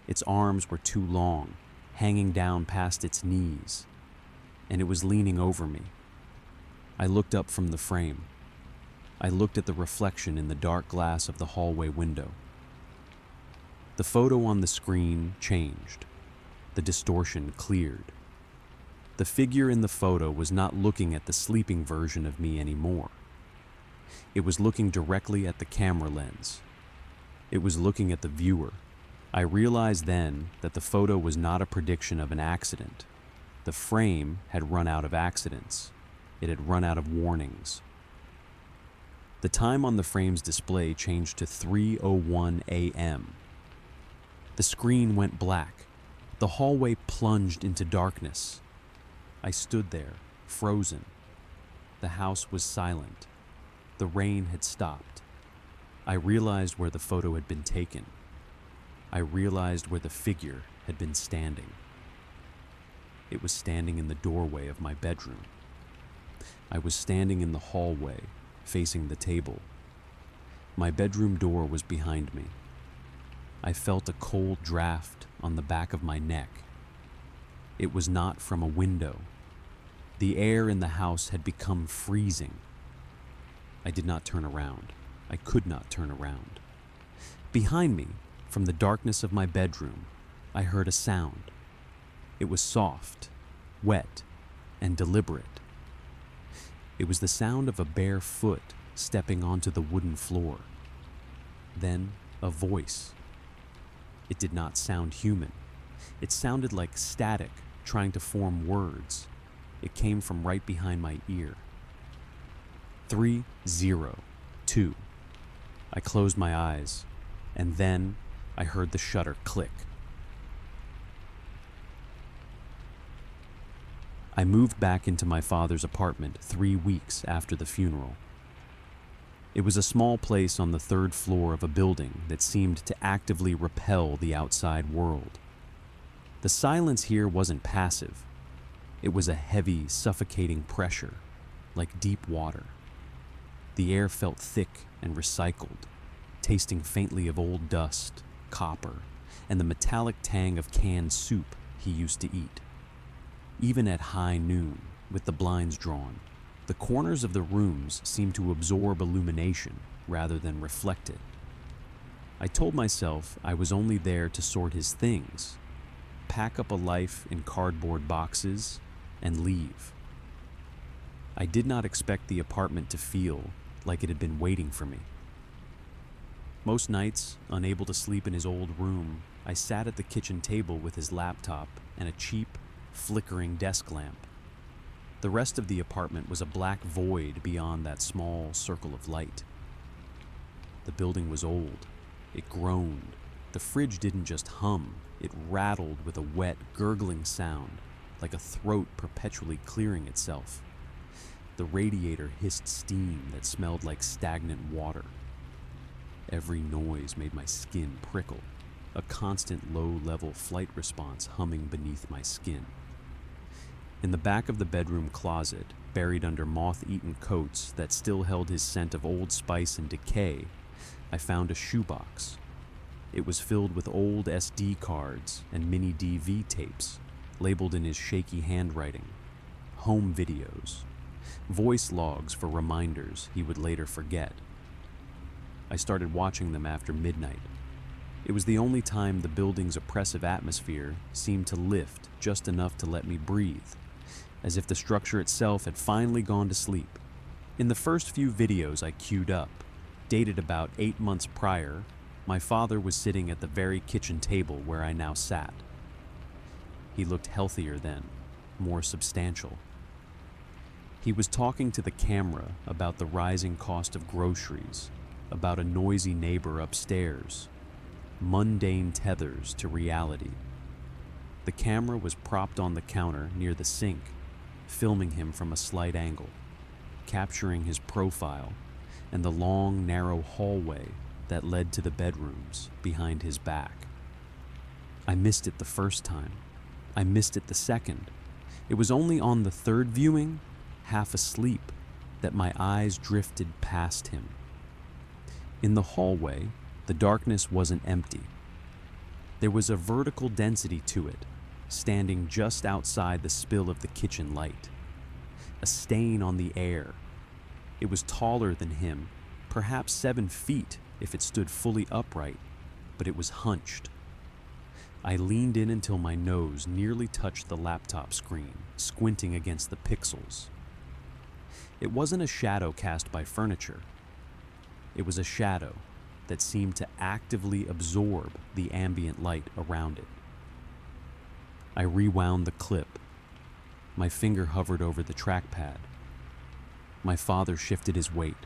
Its arms were too long, hanging down past its knees, and it was leaning over me. I looked up from the frame. I looked at the reflection in the dark glass of the hallway window. The photo on the screen changed. The distortion cleared. The figure in the photo was not looking at the sleeping version of me anymore. It was looking directly at the camera lens. It was looking at the viewer. I realized then that the photo was not a prediction of an accident. The frame had run out of accidents. It had run out of warnings. The time on the frame's display changed to 3:01 a.m. The screen went black. The hallway plunged into darkness. I stood there, frozen. The house was silent. The rain had stopped. I realized where the photo had been taken. I realized where the figure had been standing. It was standing in the doorway of my bedroom. I was standing in the hallway, facing the table. My bedroom door was behind me. I felt a cold draft on the back of my neck. It was not from a window. The air in the house had become freezing. I did not turn around. I could not turn around. Behind me, from the darkness of my bedroom, I heard a sound. It was soft, wet, and deliberate. It was the sound of a bare foot stepping onto the wooden floor. Then a voice. It did not sound human. It sounded like static trying to form words. It came from right behind my ear. 302. I closed my eyes, and then I heard the shutter click. I moved back into my father's apartment 3 weeks after the funeral. It was a small place on the 3rd floor of a building that seemed to actively repel the outside world. The silence here wasn't passive. It was a heavy, suffocating pressure, like deep water. The air felt thick and recycled, tasting faintly of old dust, copper, and the metallic tang of canned soup he used to eat. Even at high noon, with the blinds drawn, the corners of the rooms seemed to absorb illumination rather than reflect it. I told myself I was only there to sort his things, pack up a life in cardboard boxes, and leave. I did not expect the apartment to feel like it had been waiting for me. Most nights, unable to sleep in his old room, I sat at the kitchen table with his laptop and a cheap, flickering desk lamp. The rest of the apartment was a black void beyond that small circle of light. The building was old. It groaned. The fridge didn't just hum, it rattled with a wet, gurgling sound, like a throat perpetually clearing itself. The radiator hissed steam that smelled like stagnant water. Every noise made my skin prickle, a constant low-level flight response humming beneath my skin. In the back of the bedroom closet, buried under moth-eaten coats that still held his scent of Old Spice and decay, I found a shoebox. It was filled with old SD cards and mini DV tapes, labeled in his shaky handwriting. Home videos. Voice logs for reminders he would later forget. I started watching them after midnight. It was the only time the building's oppressive atmosphere seemed to lift just enough to let me breathe, as if the structure itself had finally gone to sleep. In the first few videos I queued up, dated about 8 months prior, my father was sitting at the very kitchen table where I now sat. He looked healthier then, more substantial. He was talking to the camera about the rising cost of groceries, about a noisy neighbor upstairs, mundane tethers to reality. The camera was propped on the counter near the sink, filming him from a slight angle, capturing his profile and the long, narrow hallway that led to the bedrooms behind his back. I missed it the first time. I missed it the second. It was only on the third viewing, half asleep, that my eyes drifted past him. In the hallway, the darkness wasn't empty. There was a vertical density to it, standing just outside the spill of the kitchen light. A stain on the air. It was taller than him, perhaps 7 feet if it stood fully upright, but it was hunched. I leaned in until my nose nearly touched the laptop screen, squinting against the pixels. It wasn't a shadow cast by furniture. It was a shadow that seemed to actively absorb the ambient light around it. I rewound the clip. My finger hovered over the trackpad. My father shifted his weight,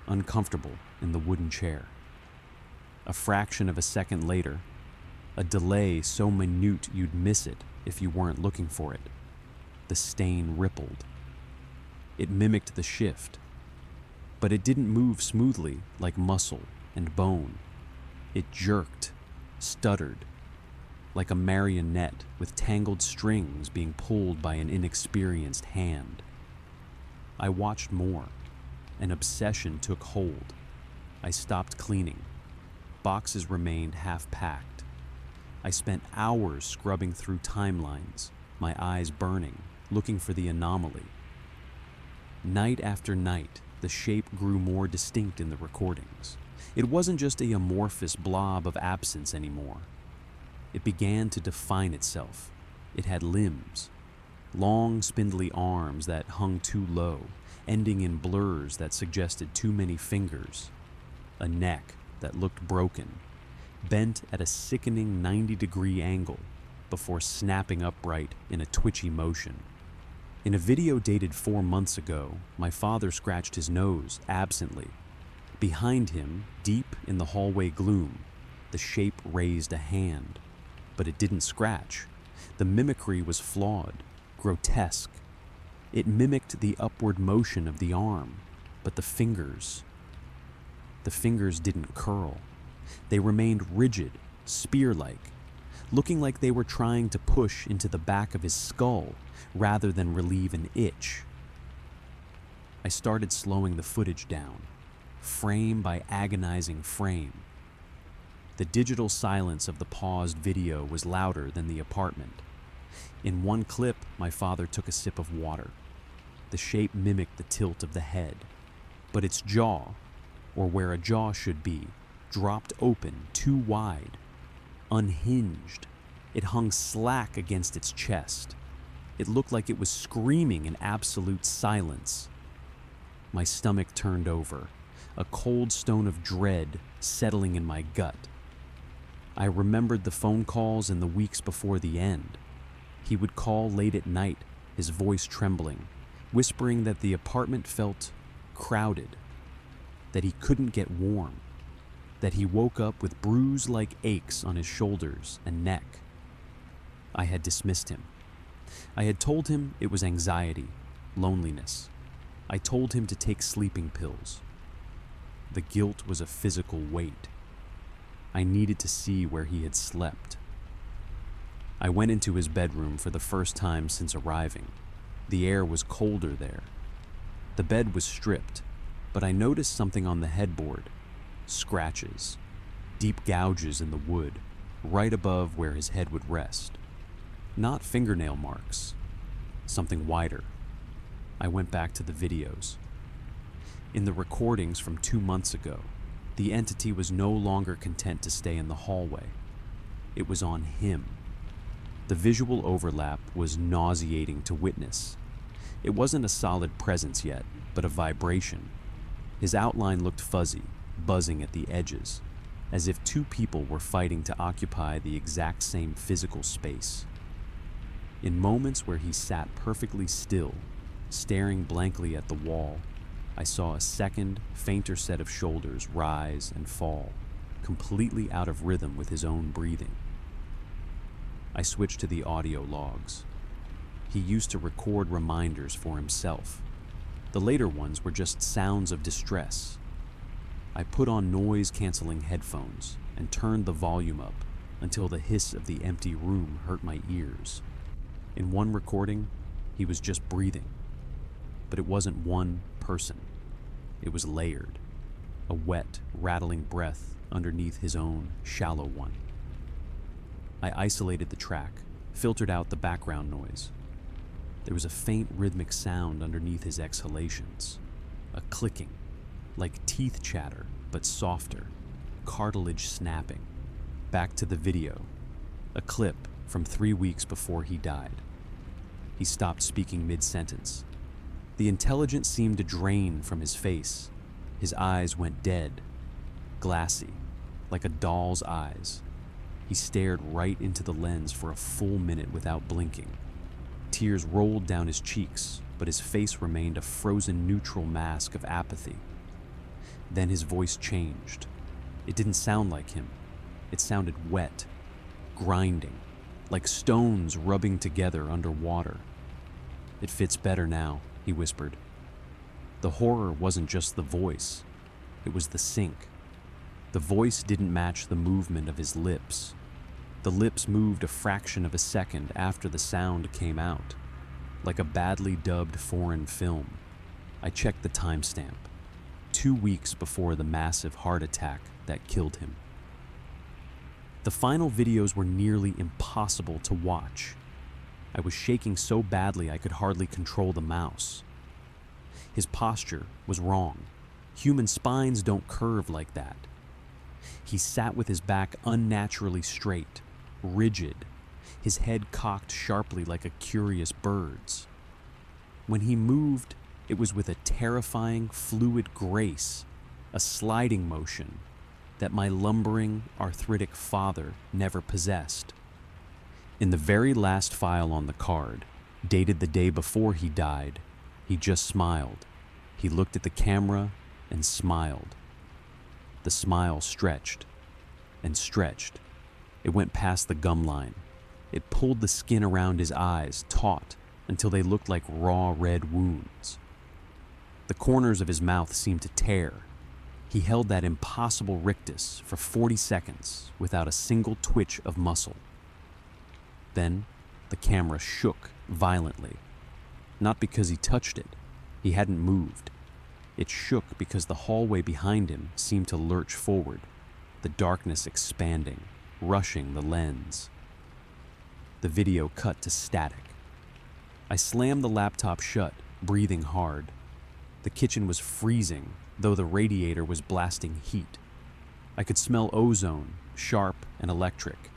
uncomfortable in the wooden chair. A fraction of a second later, a delay so minute you'd miss it if you weren't looking for it, the stain rippled. It mimicked the shift, but it didn't move smoothly like muscle and bone. It jerked, stuttered, like a marionette with tangled strings being pulled by an inexperienced hand. I watched more. An obsession took hold. I stopped cleaning. Boxes remained half-packed. I spent hours scrubbing through timelines, my eyes burning, looking for the anomaly. Night after night, the shape grew more distinct in the recordings. It wasn't just a amorphous blob of absence anymore. It began to define itself. It had limbs, long, spindly arms that hung too low, ending in blurs that suggested too many fingers, a neck that looked broken, bent at a sickening 90-degree angle before snapping upright in a twitchy motion. In a video dated 4 months ago, my father scratched his nose absently. Behind him, deep in the hallway gloom, the shape raised a hand, but it didn't scratch. The mimicry was flawed, grotesque. It mimicked the upward motion of the arm, but the fingers didn't curl. They remained rigid, spear-like, looking like they were trying to push into the back of his skull rather than relieve an itch. I started slowing the footage down, frame by agonizing frame. The digital silence of the paused video was louder than the apartment. In one clip, my father took a sip of water. The shape mimicked the tilt of the head, but its jaw, or where a jaw should be, dropped open too wide. Unhinged, it hung slack against its chest. It looked like it was screaming in absolute silence. My stomach turned over, a cold stone of dread settling in my gut. I remembered the phone calls in the weeks before the end. He would call late at night, his voice trembling, whispering that the apartment felt crowded, that he couldn't get warm, that he woke up with bruise-like aches on his shoulders and neck. I had dismissed him. I had told him it was anxiety, loneliness. I told him to take sleeping pills. The guilt was a physical weight. I needed to see where he had slept. I went into his bedroom for the first time since arriving. The air was colder there. The bed was stripped, but I noticed something on the headboard. Scratches, deep gouges in the wood, right above where his head would rest. Not fingernail marks, something wider. I went back to the videos. In the recordings from 2 months ago, the entity was no longer content to stay in the hallway. It was on him. The visual overlap was nauseating to witness. It wasn't a solid presence yet, but a vibration. His outline looked fuzzy, buzzing at the edges, as if two people were fighting to occupy the exact same physical space. In moments where he sat perfectly still, staring blankly at the wall, I saw a second, fainter set of shoulders rise and fall, completely out of rhythm with his own breathing. I switched to the audio logs. He used to record reminders for himself. The later ones were just sounds of distress. I put on noise-canceling headphones and turned the volume up, until the hiss of the empty room hurt my ears. In one recording, he was just breathing. But it wasn't one person. It was layered. A wet, rattling breath underneath his own shallow one. I isolated the track, filtered out the background noise. There was a faint rhythmic sound underneath his exhalations. A clicking, like teeth chatter, but softer. Cartilage snapping. Back to the video. A clip from 3 weeks before he died. He stopped speaking mid-sentence. The intelligence seemed to drain from his face. His eyes went dead, glassy, like a doll's eyes. He stared right into the lens for a full minute without blinking. Tears rolled down his cheeks, but his face remained a frozen neutral mask of apathy. Then his voice changed. It didn't sound like him. It sounded wet, grinding, like stones rubbing together under water. "It fits better now," he whispered. The horror wasn't just the voice. It was the sync. The voice didn't match the movement of his lips. The lips moved a fraction of a second after the sound came out, like a badly dubbed foreign film. I checked the timestamp. 2 weeks before the massive heart attack that killed him. The final videos were nearly impossible to watch. I was shaking so badly I could hardly control the mouse. His posture was wrong. Human spines don't curve like that. He sat with his back unnaturally straight, rigid, his head cocked sharply like a curious bird's. When he moved, it was with a terrifying, fluid grace, a sliding motion that my lumbering, arthritic father never possessed. In the very last file on the card, dated the day before he died, he just smiled. He looked at the camera and smiled. The smile stretched and stretched. It went past the gum line. It pulled the skin around his eyes taut until they looked like raw red wounds. The corners of his mouth seemed to tear. He held that impossible rictus for 40 seconds without a single twitch of muscle. Then the camera shook violently. Not because he touched it. He hadn't moved. It shook because the hallway behind him seemed to lurch forward, the darkness expanding, rushing the lens. The video cut to static. I slammed the laptop shut, breathing hard. The kitchen was freezing, though the radiator was blasting heat. I could smell ozone, sharp and electric,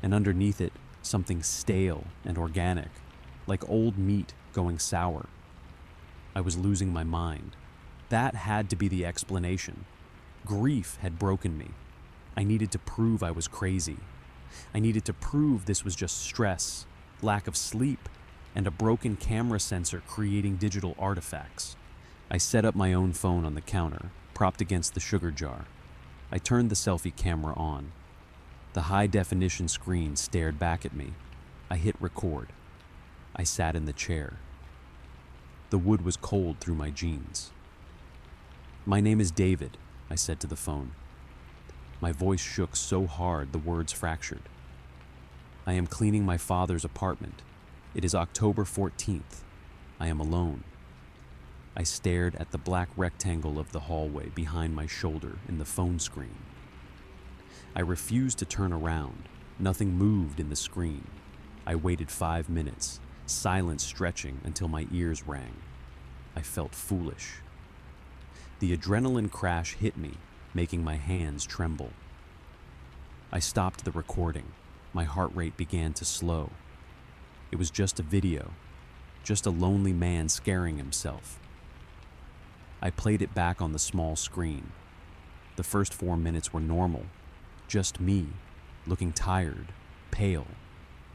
and underneath it, something stale and organic, like old meat going sour. I was losing my mind. That had to be the explanation. Grief had broken me. I needed to prove I was crazy. I needed to prove this was just stress, lack of sleep, and a broken camera sensor creating digital artifacts. I set up my own phone on the counter, propped against the sugar jar. I turned the selfie camera on. The high-definition screen stared back at me. I hit record. I sat in the chair. The wood was cold through my jeans. "My name is David," I said to the phone. My voice shook so hard the words fractured. "I am cleaning my father's apartment. It is October 14th. I am alone." I stared at the black rectangle of the hallway behind my shoulder in the phone screen. I refused to turn around. Nothing moved in the screen. I waited 5 minutes, silence stretching until my ears rang. I felt foolish. The adrenaline crash hit me, making my hands tremble. I stopped the recording. My heart rate began to slow. It was just a video, just a lonely man scaring himself. I played it back on the small screen. The first 4 minutes were normal, just me, looking tired, pale,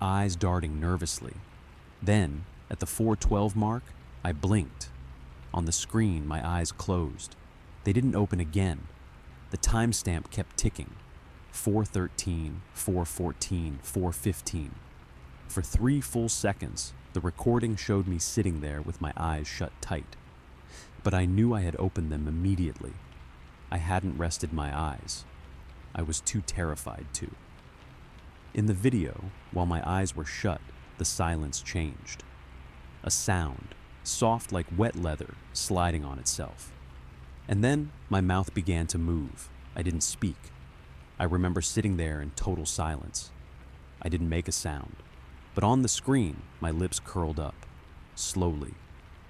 eyes darting nervously. Then, at the 4:12 mark, I blinked. On the screen, my eyes closed. They didn't open again. The timestamp kept ticking. 4:13, 4:14, 4:15. For 3 full seconds, the recording showed me sitting there with my eyes shut tight. But I knew I had opened them immediately. I hadn't rested my eyes. I was too terrified to. In the video, while my eyes were shut, the silence changed. A sound, soft like wet leather, sliding on itself. And then my mouth began to move. I didn't speak. I remember sitting there in total silence. I didn't make a sound. But on the screen, my lips curled up, slowly,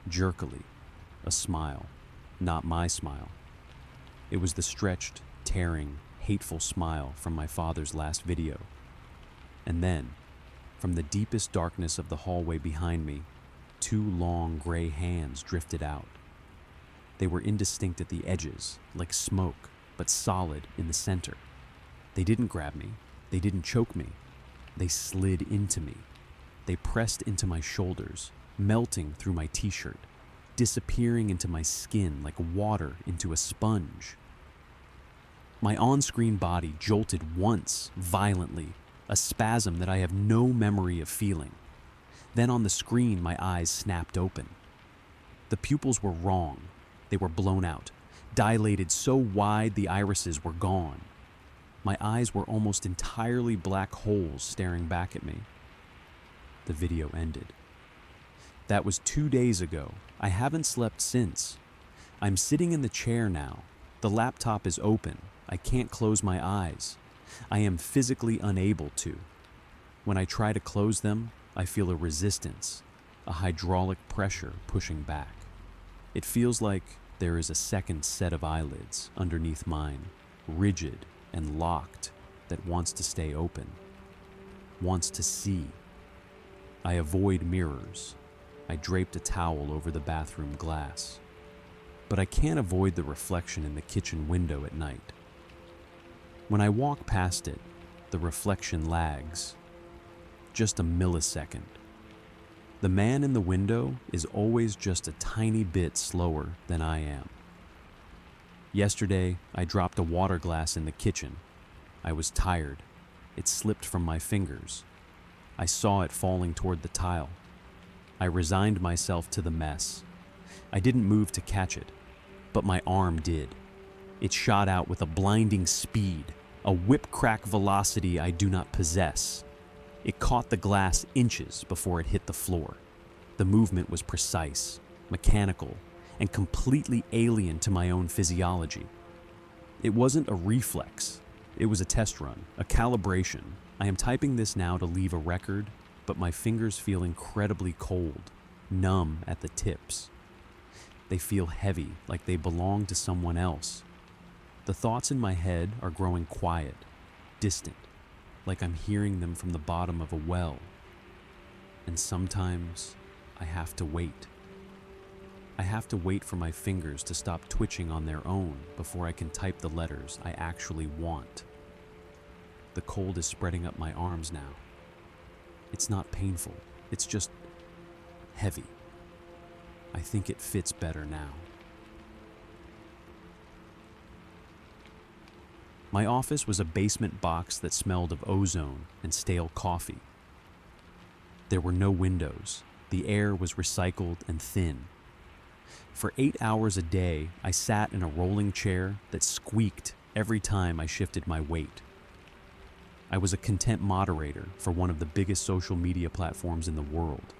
jerkily, a smile, not my smile. It was the stretched, tearing, hateful smile from my father's last video. And then, from the deepest darkness of the hallway behind me, two long gray hands drifted out. They were indistinct at the edges, like smoke, but solid in the center. They didn't grab me. They didn't choke me. They slid into me. They pressed into my shoulders, melting through my t-shirt, disappearing into my skin like water into a sponge. My on-screen body jolted once, violently, a spasm that I have no memory of feeling. Then on the screen, my eyes snapped open. The pupils were wrong. They were blown out, dilated so wide the irises were gone. My eyes were almost entirely black holes staring back at me. The video ended. That was 2 days ago. I haven't slept since. I'm sitting in the chair now. The laptop is open. I can't close my eyes. I am physically unable to. When I try to close them, I feel a resistance, a hydraulic pressure pushing back. It feels like there is a second set of eyelids underneath mine, rigid and locked, that wants to stay open, wants to see. I avoid mirrors. I draped a towel over the bathroom glass. But I can't avoid the reflection in the kitchen window at night. When I walk past it, the reflection lags. Just a millisecond. The man in the window is always just a tiny bit slower than I am. Yesterday, I dropped a water glass in the kitchen. I was tired. It slipped from my fingers. I saw it falling toward the tile. I resigned myself to the mess. I didn't move to catch it, but my arm did. It shot out with a blinding speed, a whip-crack velocity I do not possess. It caught the glass inches before it hit the floor. The movement was precise, mechanical, and completely alien to my own physiology. It wasn't a reflex. It was a test run, a calibration. I am typing this now to leave a record, but my fingers feel incredibly cold, numb at the tips. They feel heavy, like they belong to someone else. The thoughts in my head are growing quiet, distant, like I'm hearing them from the bottom of a well. And sometimes I have to wait. I have to wait for my fingers to stop twitching on their own before I can type the letters I actually want. The cold is spreading up my arms now. It's not painful, it's just heavy. I think it fits better now. My office was a basement box that smelled of ozone and stale coffee. There were no windows. The air was recycled and thin. For 8 hours a day, I sat in a rolling chair that squeaked every time I shifted my weight. I was a content moderator for one of the biggest social media platforms in the world.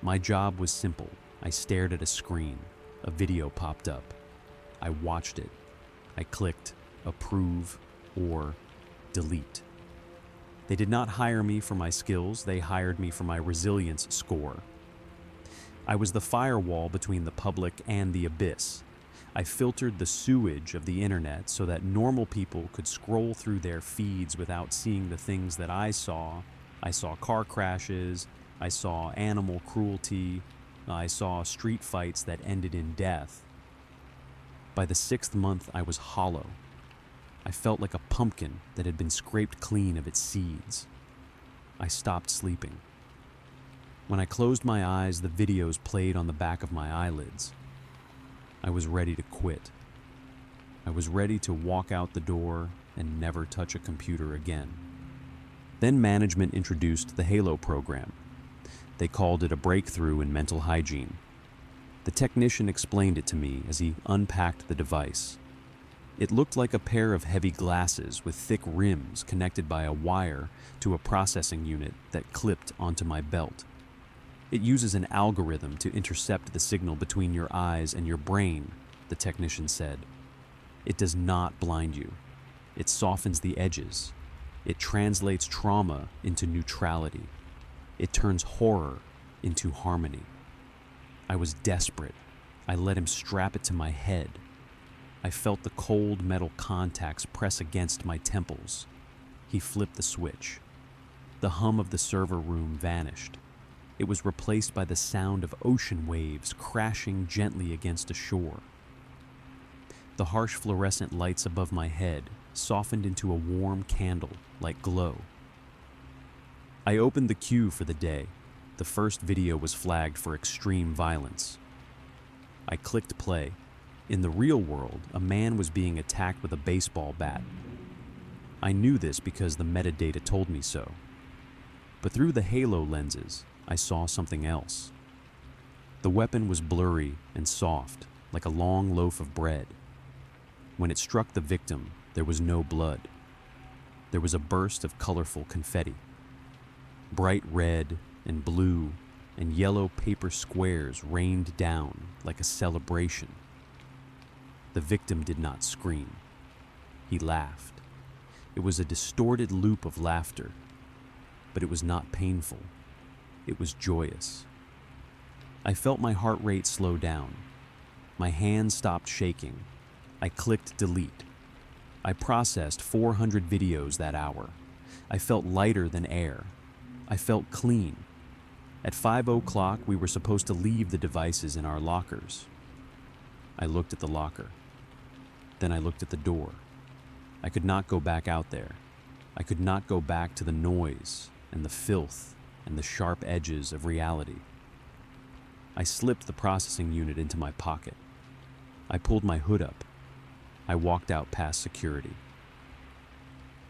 My job was simple. I stared at a screen. A video popped up. I watched it. I clicked approve or delete. They did not hire me for my skills. They hired me for my resilience score. I was the firewall between the public and the abyss. I filtered the sewage of the internet so that normal people could scroll through their feeds without seeing the things that I saw. I saw car crashes, I saw animal cruelty, I saw street fights that ended in death. By the 6th month, I was hollow. I felt like a pumpkin that had been scraped clean of its seeds. I stopped sleeping. When I closed my eyes, the videos played on the back of my eyelids. I was ready to quit. I was ready to walk out the door and never touch a computer again. Then management introduced the Halo program. They called it a breakthrough in mental hygiene. The technician explained it to me as he unpacked the device. It looked like a pair of heavy glasses with thick rims connected by a wire to a processing unit that clipped onto my belt. It uses an algorithm to intercept the signal between your eyes and your brain, the technician said. It does not blind you. It softens the edges. It translates trauma into neutrality. It turns horror into harmony. I was desperate. I let him strap it to my head. I felt the cold metal contacts press against my temples. He flipped the switch. The hum of the server room vanished. It was replaced by the sound of ocean waves crashing gently against a shore. The harsh fluorescent lights above my head softened into a warm candle-like glow. I opened the queue for the day. The first video was flagged for extreme violence. I clicked play. In the real world, a man was being attacked with a baseball bat. I knew this because the metadata told me so. But through the halo lenses, I saw something else. The weapon was blurry and soft, like a long loaf of bread. When it struck the victim, there was no blood. There was a burst of colorful confetti. Bright red and blue and yellow paper squares rained down like a celebration. The victim did not scream. He laughed. It was a distorted loop of laughter, but it was not painful. It was joyous. I felt my heart rate slow down. My hands stopped shaking. I clicked delete. I processed 400 videos that hour. I felt lighter than air. I felt clean. At 5:00, we were supposed to leave the devices in our lockers. I looked at the locker. Then I looked at the door. I could not go back out there. I could not go back to the noise and the filth and the sharp edges of reality. I slipped the processing unit into my pocket. I pulled my hood up. I walked out past security.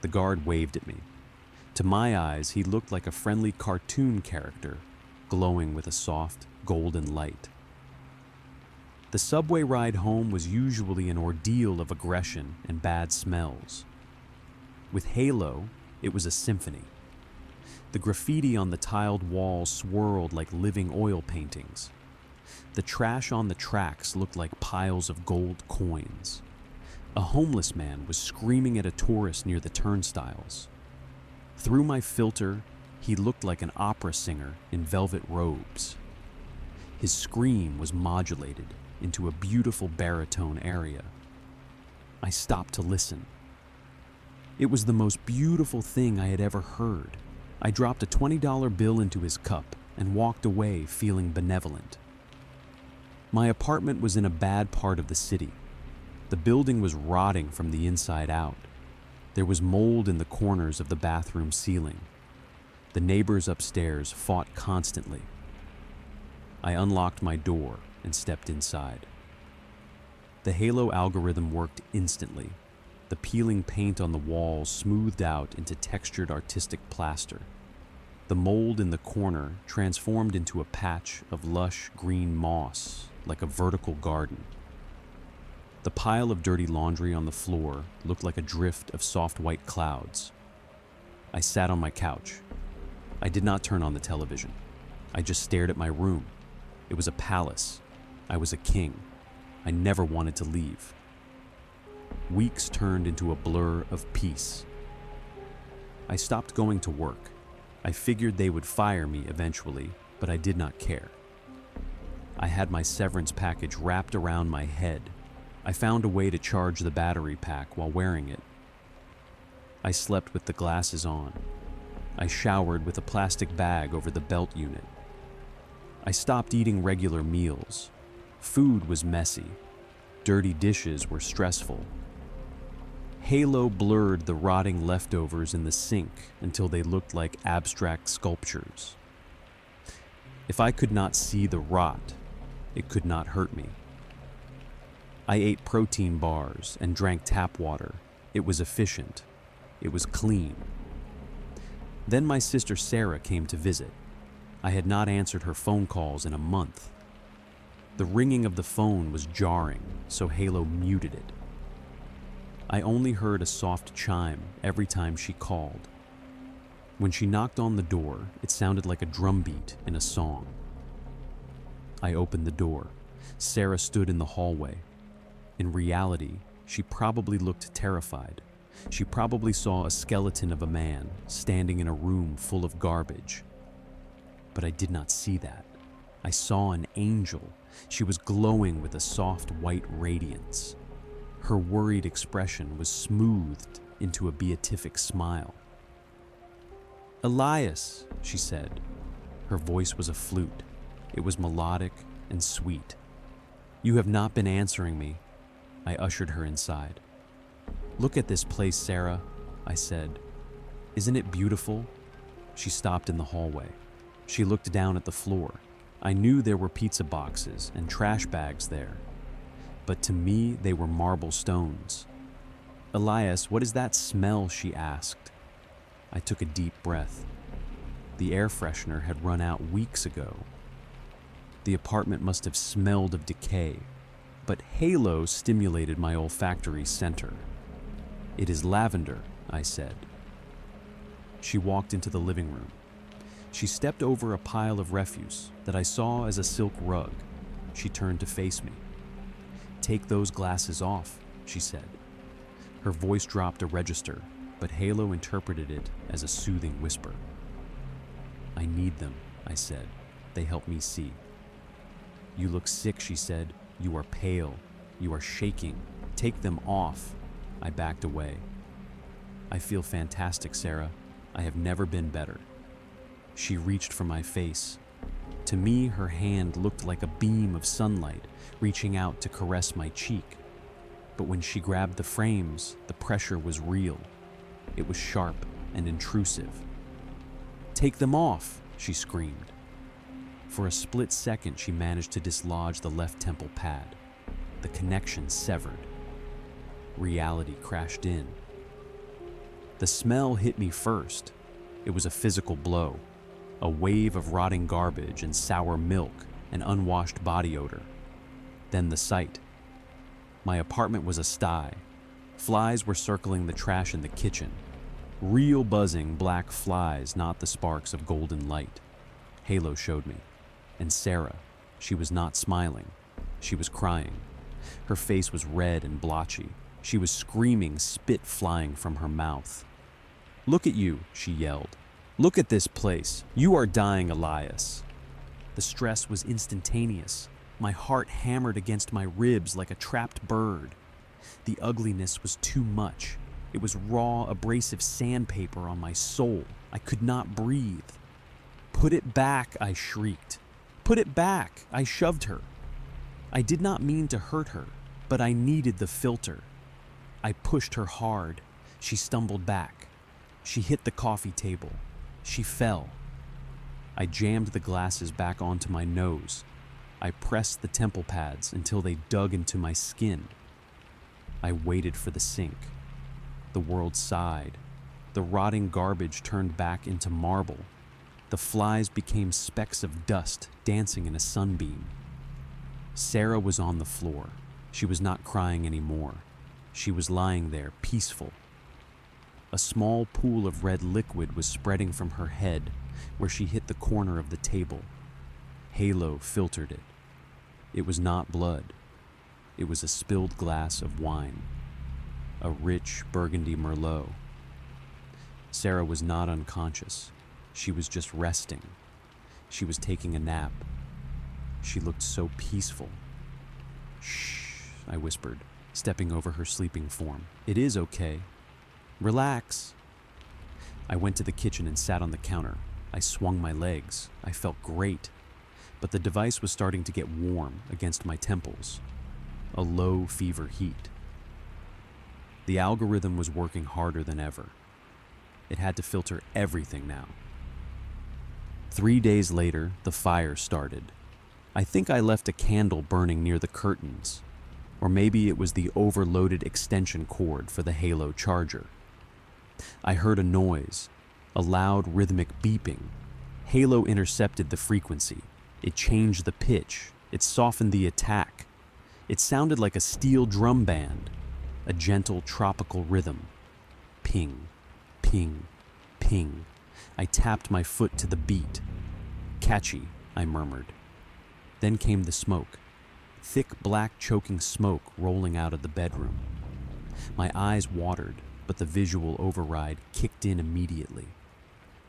The guard waved at me. To my eyes, he looked like a friendly cartoon character, glowing with a soft, golden light. The subway ride home was usually an ordeal of aggression and bad smells. With Halo, it was a symphony. The graffiti on the tiled walls swirled like living oil paintings. The trash on the tracks looked like piles of gold coins. A homeless man was screaming at a tourist near the turnstiles. Through my filter, he looked like an opera singer in velvet robes. His scream was modulated into a beautiful baritone area. I stopped to listen. It was the most beautiful thing I had ever heard. I dropped a $20 bill into his cup and walked away feeling benevolent. My apartment was in a bad part of the city. The building was rotting from the inside out. There was mold in the corners of the bathroom ceiling. The neighbors upstairs fought constantly. I unlocked my door and stepped inside. The Halo algorithm worked instantly. The peeling paint on the walls smoothed out into textured artistic plaster. The mold in the corner transformed into a patch of lush green moss, like a vertical garden. The pile of dirty laundry on the floor looked like a drift of soft white clouds. I sat on my couch. I did not turn on the television. I just stared at my room. It was a palace. I was a king. I never wanted to leave. Weeks turned into a blur of peace. I stopped going to work. I figured they would fire me eventually, but I did not care. I had my severance package wrapped around my head. I found a way to charge the battery pack while wearing it. I slept with the glasses on. I showered with a plastic bag over the belt unit. I stopped eating regular meals. Food was messy. Dirty dishes were stressful. Halo blurred the rotting leftovers in the sink until they looked like abstract sculptures. If I could not see the rot, it could not hurt me. I ate protein bars and drank tap water. It was efficient. It was clean. Then my sister Sarah came to visit. I had not answered her phone calls in a month. The ringing of the phone was jarring, so Halo muted it. I only heard a soft chime every time she called. When she knocked on the door, it sounded like a drum beat in a song. I opened the door. Sarah stood in the hallway. In reality, she probably looked terrified. She probably saw a skeleton of a man standing in a room full of garbage. But I did not see that. I saw an angel. She was glowing with a soft white radiance. Her worried expression was smoothed into a beatific smile. "Elias," she said. Her voice was a flute. It was melodic and sweet. "You have not been answering me." I ushered her inside. "Look at this place, Sarah," I said. "Isn't it beautiful?" She stopped in the hallway. She looked down at the floor. I knew there were pizza boxes and trash bags there, but to me they were marble stones. "Elias, what is that smell?" she asked. I took a deep breath. The air freshener had run out weeks ago. The apartment must have smelled of decay, but Halo stimulated my olfactory center. "It is lavender," I said. She walked into the living room. She stepped over a pile of refuse that I saw as a silk rug. She turned to face me. "Take those glasses off," she said. Her voice dropped a register, but Halo interpreted it as a soothing whisper. "I need them," I said. "They help me see." "You look sick," she said. "You are pale. You are shaking. Take them off." I backed away. "I feel fantastic, Sarah. I have never been better." She reached for my face. To me, her hand looked like a beam of sunlight reaching out to caress my cheek. But when she grabbed the frames, the pressure was real. It was sharp and intrusive. "Take them off," she screamed. For a split second, she managed to dislodge the left temple pad. The connection severed. Reality crashed in. The smell hit me first. It was a physical blow. A wave of rotting garbage and sour milk and unwashed body odor. Then the sight. My apartment was a sty. Flies were circling the trash in the kitchen. Real buzzing black flies, not the sparks of golden light. Halo showed me. And Sarah, she was not smiling. She was crying. Her face was red and blotchy. She was screaming, spit flying from her mouth. "Look at you," she yelled. "Look at this place. You are dying, Elias." The stress was instantaneous. My heart hammered against my ribs like a trapped bird. The ugliness was too much. It was raw, abrasive sandpaper on my soul. I could not breathe. "Put it back," I shrieked. "Put it back!" I shoved her. I did not mean to hurt her, but I needed the filter. I pushed her hard. She stumbled back. She hit the coffee table. She fell. I jammed the glasses back onto my nose. I pressed the temple pads until they dug into my skin. I waited for the sink. The world sighed. The rotting garbage turned back into marble. The flies became specks of dust dancing in a sunbeam. Sarah was on the floor. She was not crying anymore. She was lying there, peaceful. A small pool of red liquid was spreading from her head where she hit the corner of the table. Halo filtered it. It was not blood. It was a spilled glass of wine. A rich burgundy Merlot. Sarah was not unconscious. She was just resting. She was taking a nap. She looked so peaceful. "Shh," I whispered, stepping over her sleeping form. "It is okay. Relax." I went to the kitchen and sat on the counter. I swung my legs. I felt great. But the device was starting to get warm against my temples. A low fever heat. The algorithm was working harder than ever. It had to filter everything now. 3 days later, the fire started. I think I left a candle burning near the curtains. Or maybe it was the overloaded extension cord for the Halo charger. I heard a noise, a loud rhythmic beeping. Halo intercepted the frequency. It changed the pitch. It softened the attack. It sounded like a steel drum band. a gentle tropical rhythm. Ping, ping, ping. I tapped my foot to the beat. Catchy, I murmured. Then came the smoke. Thick black choking smoke rolling out of the bedroom. My eyes watered, but the visual override kicked in immediately.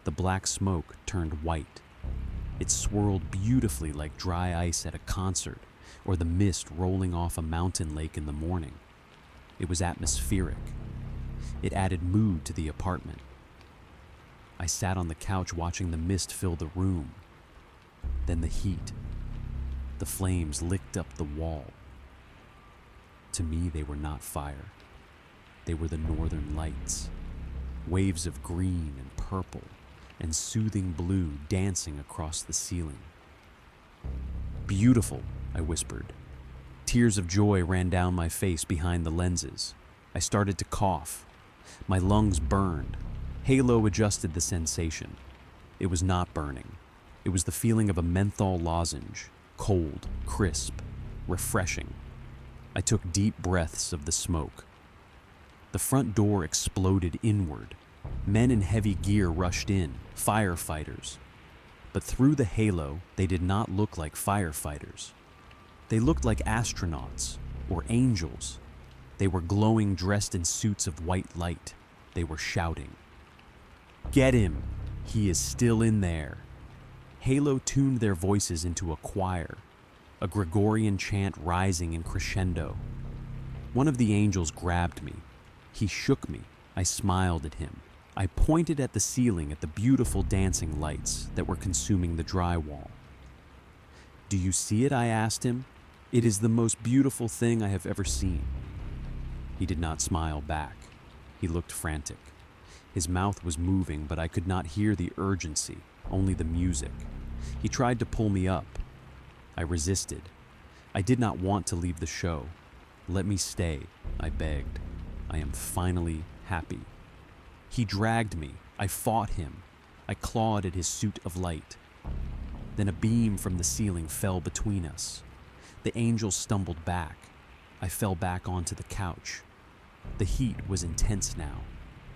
The black smoke turned white. It swirled beautifully like dry ice at a concert or the mist rolling off a mountain lake in the morning. It was atmospheric. It added mood to the apartment. I sat on the couch watching the mist fill the room. Then the heat. The flames licked up the wall. To me, they were not fire. They were the northern lights. Waves of green and purple and soothing blue dancing across the ceiling. Beautiful, I whispered. Tears of joy ran down my face behind the lenses. I started to cough. My lungs burned. Halo adjusted the sensation. It was not burning. It was the feeling of a menthol lozenge, cold, crisp, refreshing. I took deep breaths of the smoke. The front door exploded inward. Men in heavy gear rushed in, firefighters. But through the halo, they did not look like firefighters. They looked like astronauts or angels. They were glowing, dressed in suits of white light. They were shouting, "Get him! He is still in there!" Halo tuned their voices into a choir, a Gregorian chant rising in crescendo. One of the angels grabbed me. He shook me. I smiled at him. I pointed at the ceiling at the beautiful dancing lights that were consuming the drywall. "Do you see it?" I asked him. "It is the most beautiful thing I have ever seen." He did not smile back. He looked frantic. His mouth was moving, but I could not hear the urgency, only the music. He tried to pull me up. I resisted. I did not want to leave the show. "Let me stay," I begged. "I am finally happy." He dragged me. I fought him. I clawed at his suit of light. Then a beam from the ceiling fell between us. The angel stumbled back. I fell back onto the couch. The heat was intense now.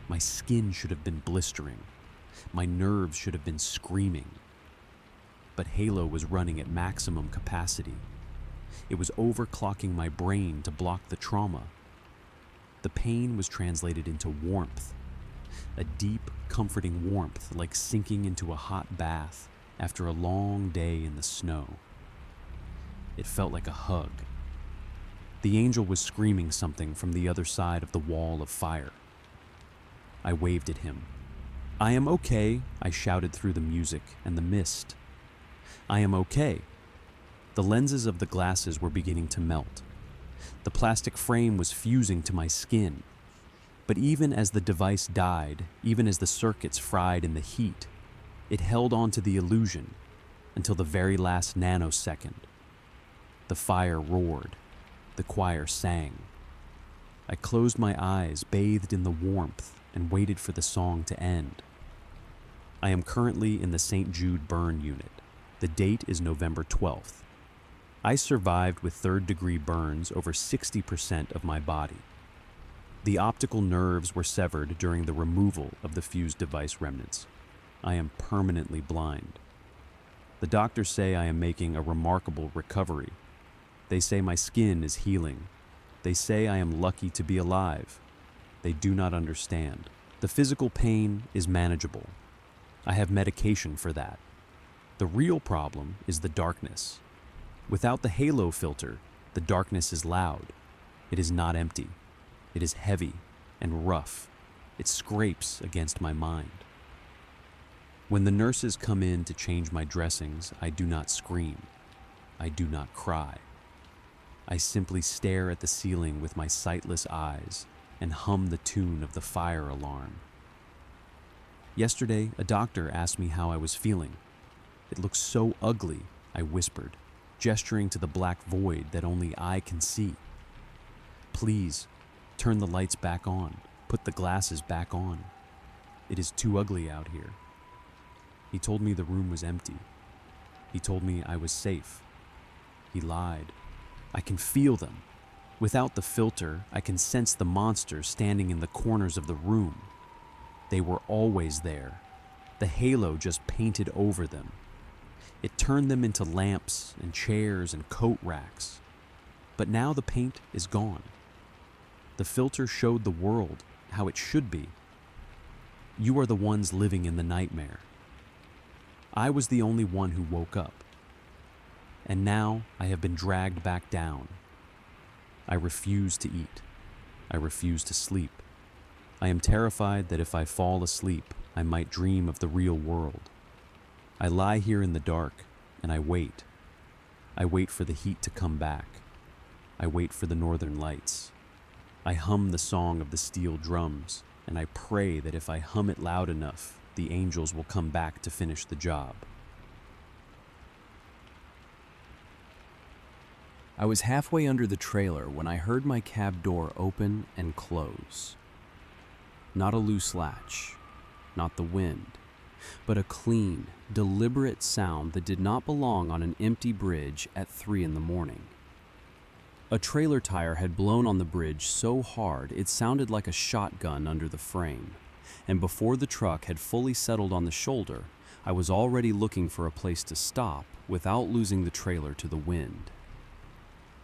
My skin should have been blistering. My nerves should have been screaming. But Halo was running at maximum capacity. It was overclocking my brain to block the trauma. The pain was translated into warmth. A deep, comforting warmth like sinking into a hot bath after a long day in the snow. It felt like a hug. The angel was screaming something from the other side of the wall of fire. I waved at him. "I am okay," I shouted through the music and the mist. "I am okay." The lenses of the glasses were beginning to melt. The plastic frame was fusing to my skin. But even as the device died, even as the circuits fried in the heat, it held on to the illusion until the very last nanosecond. The fire roared. The choir sang. I closed my eyes, bathed in the warmth, and waited for the song to end. I am currently in the St. Jude burn unit. The date is November 12th. I survived with third-degree burns over 60% of my body. The optical nerves were severed during the removal of the fused device remnants. I am permanently blind. The doctors say I am making a remarkable recovery. They say my skin is healing. They say I am lucky to be alive. They do not understand. The physical pain is manageable. I have medication for that. The real problem is the darkness. Without the halo filter, the darkness is loud. It is not empty. It is heavy and rough. It scrapes against my mind. When the nurses come in to change my dressings, I do not scream. I do not cry. I simply stare at the ceiling with my sightless eyes and hum the tune of the fire alarm. Yesterday, a doctor asked me how I was feeling. "It looks so ugly," I whispered, gesturing to the black void that only I can see. "Please, turn the lights back on. Put the glasses back on. It is too ugly out here." He told me the room was empty. He told me I was safe. He lied. I can feel them. Without the filter, I can sense the monsters standing in the corners of the room. They were always there. The halo just painted over them. It turned them into lamps and chairs and coat racks. But now the paint is gone. The filter showed the world how it should be. You are the ones living in the nightmare. I was the only one who woke up. And now I have been dragged back down. I refuse to eat. I refuse to sleep. I am terrified that if I fall asleep, I might dream of the real world. I lie here in the dark, and I wait. I wait for the heat to come back. I wait for the northern lights. I hum the song of the steel drums, and I pray that if I hum it loud enough, the angels will come back to finish the job. I was halfway under the trailer when I heard my cab door open and close. Not a loose latch, not the wind, but a clean, deliberate sound that did not belong on an empty bridge at 3 a.m. A trailer tire had blown on the bridge so hard it sounded like a shotgun under the frame, and before the truck had fully settled on the shoulder, I was already looking for a place to stop without losing the trailer to the wind.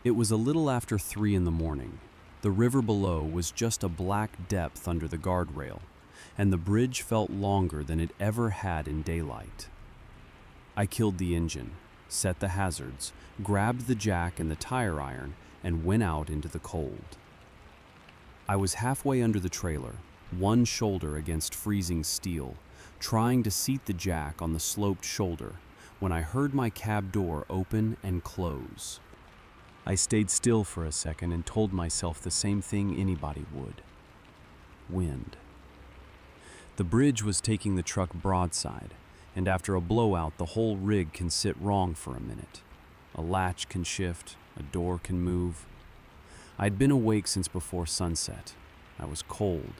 It was a little after 3 a.m. The river below was just a black depth under the guardrail, and the bridge felt longer than it ever had in daylight. I killed the engine, set the hazards, grabbed the jack and the tire iron, and went out into the cold. I was halfway under the trailer, one shoulder against freezing steel, trying to seat the jack on the sloped shoulder, when I heard my cab door open and close. I stayed still for a second and told myself the same thing anybody would. Wind. The bridge was taking the truck broadside, and after a blowout, the whole rig can sit wrong for a minute. A latch can shift, a door can move. I'd been awake since before sunset. I was cold,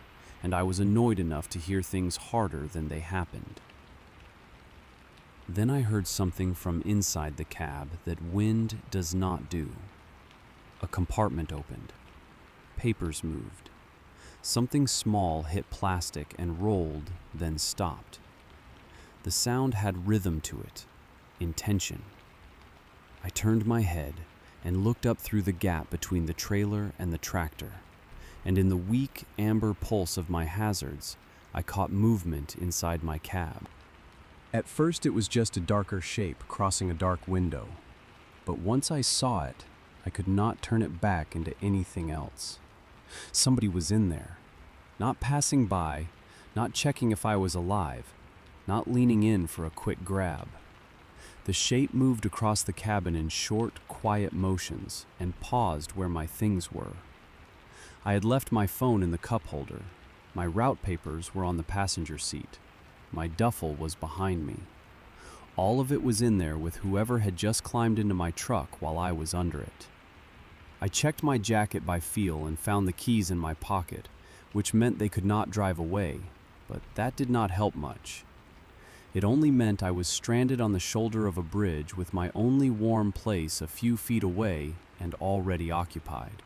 and I was annoyed enough to hear things harder than they happened. Then I heard something from inside the cab that wind does not do. A compartment opened. Papers moved. Something small hit plastic and rolled, then stopped. The sound had rhythm to it, intention. I turned my head and looked up through the gap between the trailer and the tractor, and in the weak amber pulse of my hazards, I caught movement inside my cab. At first it was just a darker shape crossing a dark window, but once I saw it, I could not turn it back into anything else. Somebody was in there, not passing by, not checking if I was alive, not leaning in for a quick grab. The shape moved across the cabin in short, quiet motions and paused where my things were. I had left my phone in the cup holder. My route papers were on the passenger seat. My duffel was behind me. All of it was in there with whoever had just climbed into my truck while I was under it. I checked my jacket by feel and found the keys in my pocket, which meant they could not drive away, but that did not help much. It only meant I was stranded on the shoulder of a bridge with my only warm place a few feet away and already occupied.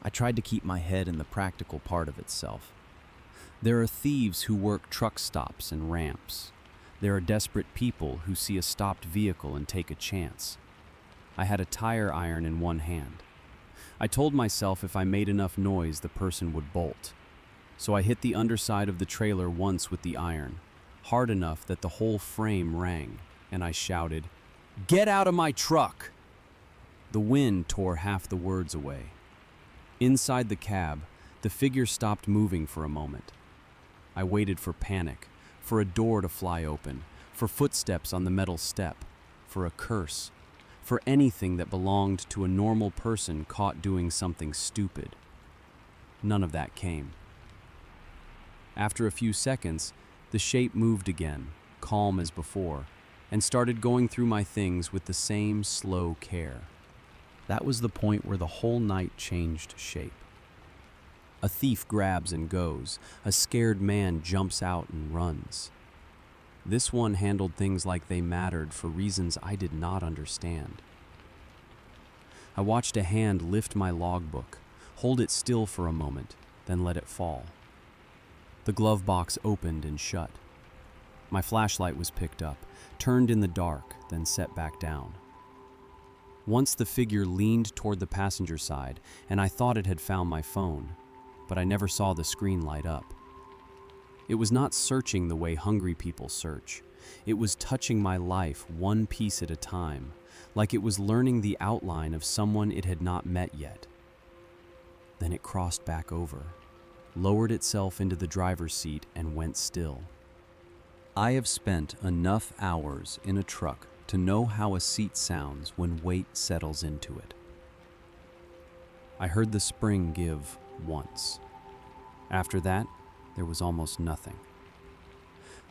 I tried to keep my head in the practical part of itself. There are thieves who work truck stops and ramps. There are desperate people who see a stopped vehicle and take a chance. I had a tire iron in one hand. I told myself if I made enough noise, the person would bolt. So I hit the underside of the trailer once with the iron, hard enough that the whole frame rang, and I shouted, "Get out of my truck!" The wind tore half the words away. Inside the cab, the figure stopped moving for a moment. I waited for panic, for a door to fly open, for footsteps on the metal step, for a curse, for anything that belonged to a normal person caught doing something stupid. None of that came. After a few seconds, the shape moved again, calm as before, and started going through my things with the same slow care. That was the point where the whole night changed shape. A thief grabs and goes. A scared man jumps out and runs. This one handled things like they mattered for reasons I did not understand. I watched a hand lift my logbook, hold it still for a moment, then let it fall. The glove box opened and shut. My flashlight was picked up, turned in the dark, then set back down. Once the figure leaned toward the passenger side, and I thought it had found my phone, but I never saw the screen light up. It was not searching the way hungry people search. It was touching my life one piece at a time, like it was learning the outline of someone it had not met yet. Then it crossed back over, lowered itself into the driver's seat, and went still. I have spent enough hours in a truck to know how a seat sounds when weight settles into it. I heard the spring give once. After that, there was almost nothing.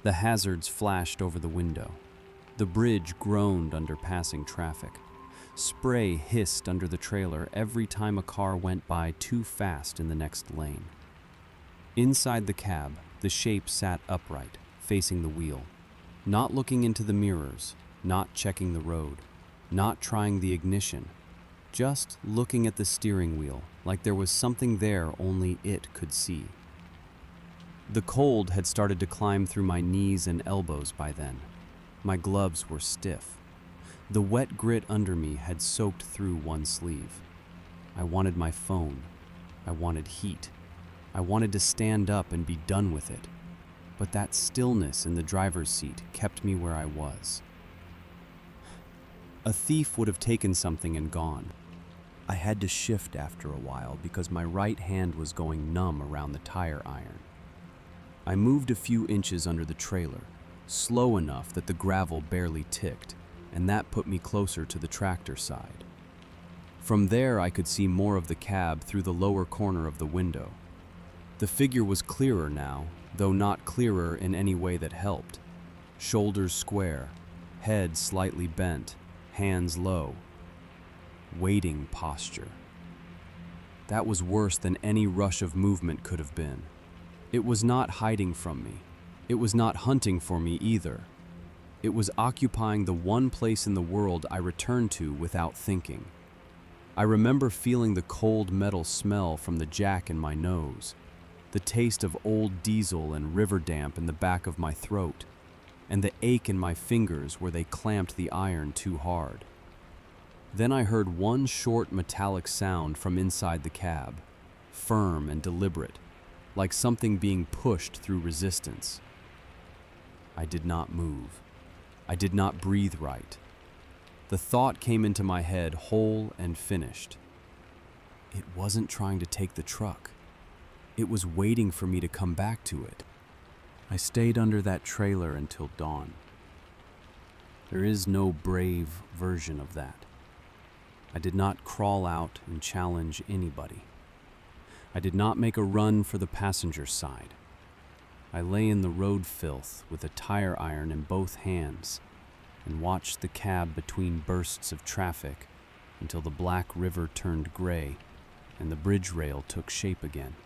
The hazards flashed over the window. The bridge groaned under passing traffic. Spray hissed under the trailer every time a car went by too fast in the next lane. Inside the cab, the shape sat upright, facing the wheel, not looking into the mirrors, not checking the road, not trying the ignition, just looking at the steering wheel like there was something there only it could see. The cold had started to climb through my knees and elbows by then. My gloves were stiff. The wet grit under me had soaked through one sleeve. I wanted my phone. I wanted heat. I wanted to stand up and be done with it. But that stillness in the driver's seat kept me where I was. A thief would have taken something and gone. I had to shift after a while because my right hand was going numb around the tire iron. I moved a few inches under the trailer, slow enough that the gravel barely ticked, and that put me closer to the tractor side. From there, I could see more of the cab through the lower corner of the window. The figure was clearer now, though not clearer in any way that helped. Shoulders square, head slightly bent, hands low. Waiting posture. That was worse than any rush of movement could have been. It was not hiding from me. It was not hunting for me either. It was occupying the one place in the world I returned to without thinking. I remember feeling the cold metal smell from the jack in my nose, the taste of old diesel and river damp in the back of my throat, and the ache in my fingers where they clamped the iron too hard. Then I heard one short metallic sound from inside the cab, firm and deliberate, like something being pushed through resistance. I did not move. I did not breathe right. The thought came into my head whole and finished. It wasn't trying to take the truck. It was waiting for me to come back to it. I stayed under that trailer until dawn. There is no brave version of that. I did not crawl out and challenge anybody. I did not make a run for the passenger side. I lay in the road filth with a tire iron in both hands and watched the cab between bursts of traffic until the black river turned gray and the bridge rail took shape again.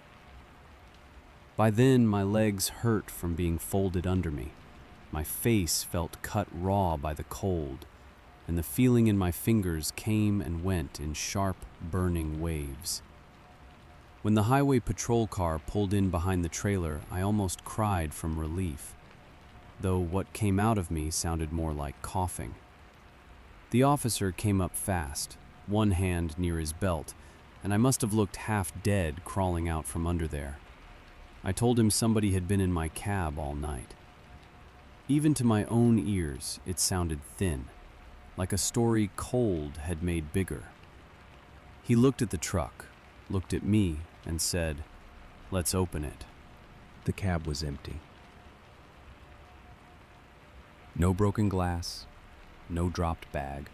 By then, my legs hurt from being folded under me. My face felt cut raw by the cold, and the feeling in my fingers came and went in sharp, burning waves. When the highway patrol car pulled in behind the trailer, I almost cried from relief, though what came out of me sounded more like coughing. The officer came up fast, one hand near his belt, and I must have looked half dead crawling out from under there. I told him somebody had been in my cab all night. Even to my own ears, it sounded thin, like a story cold had made bigger. He looked at the truck, looked at me, and said, "Let's open it." The cab was empty. No broken glass, no dropped bag,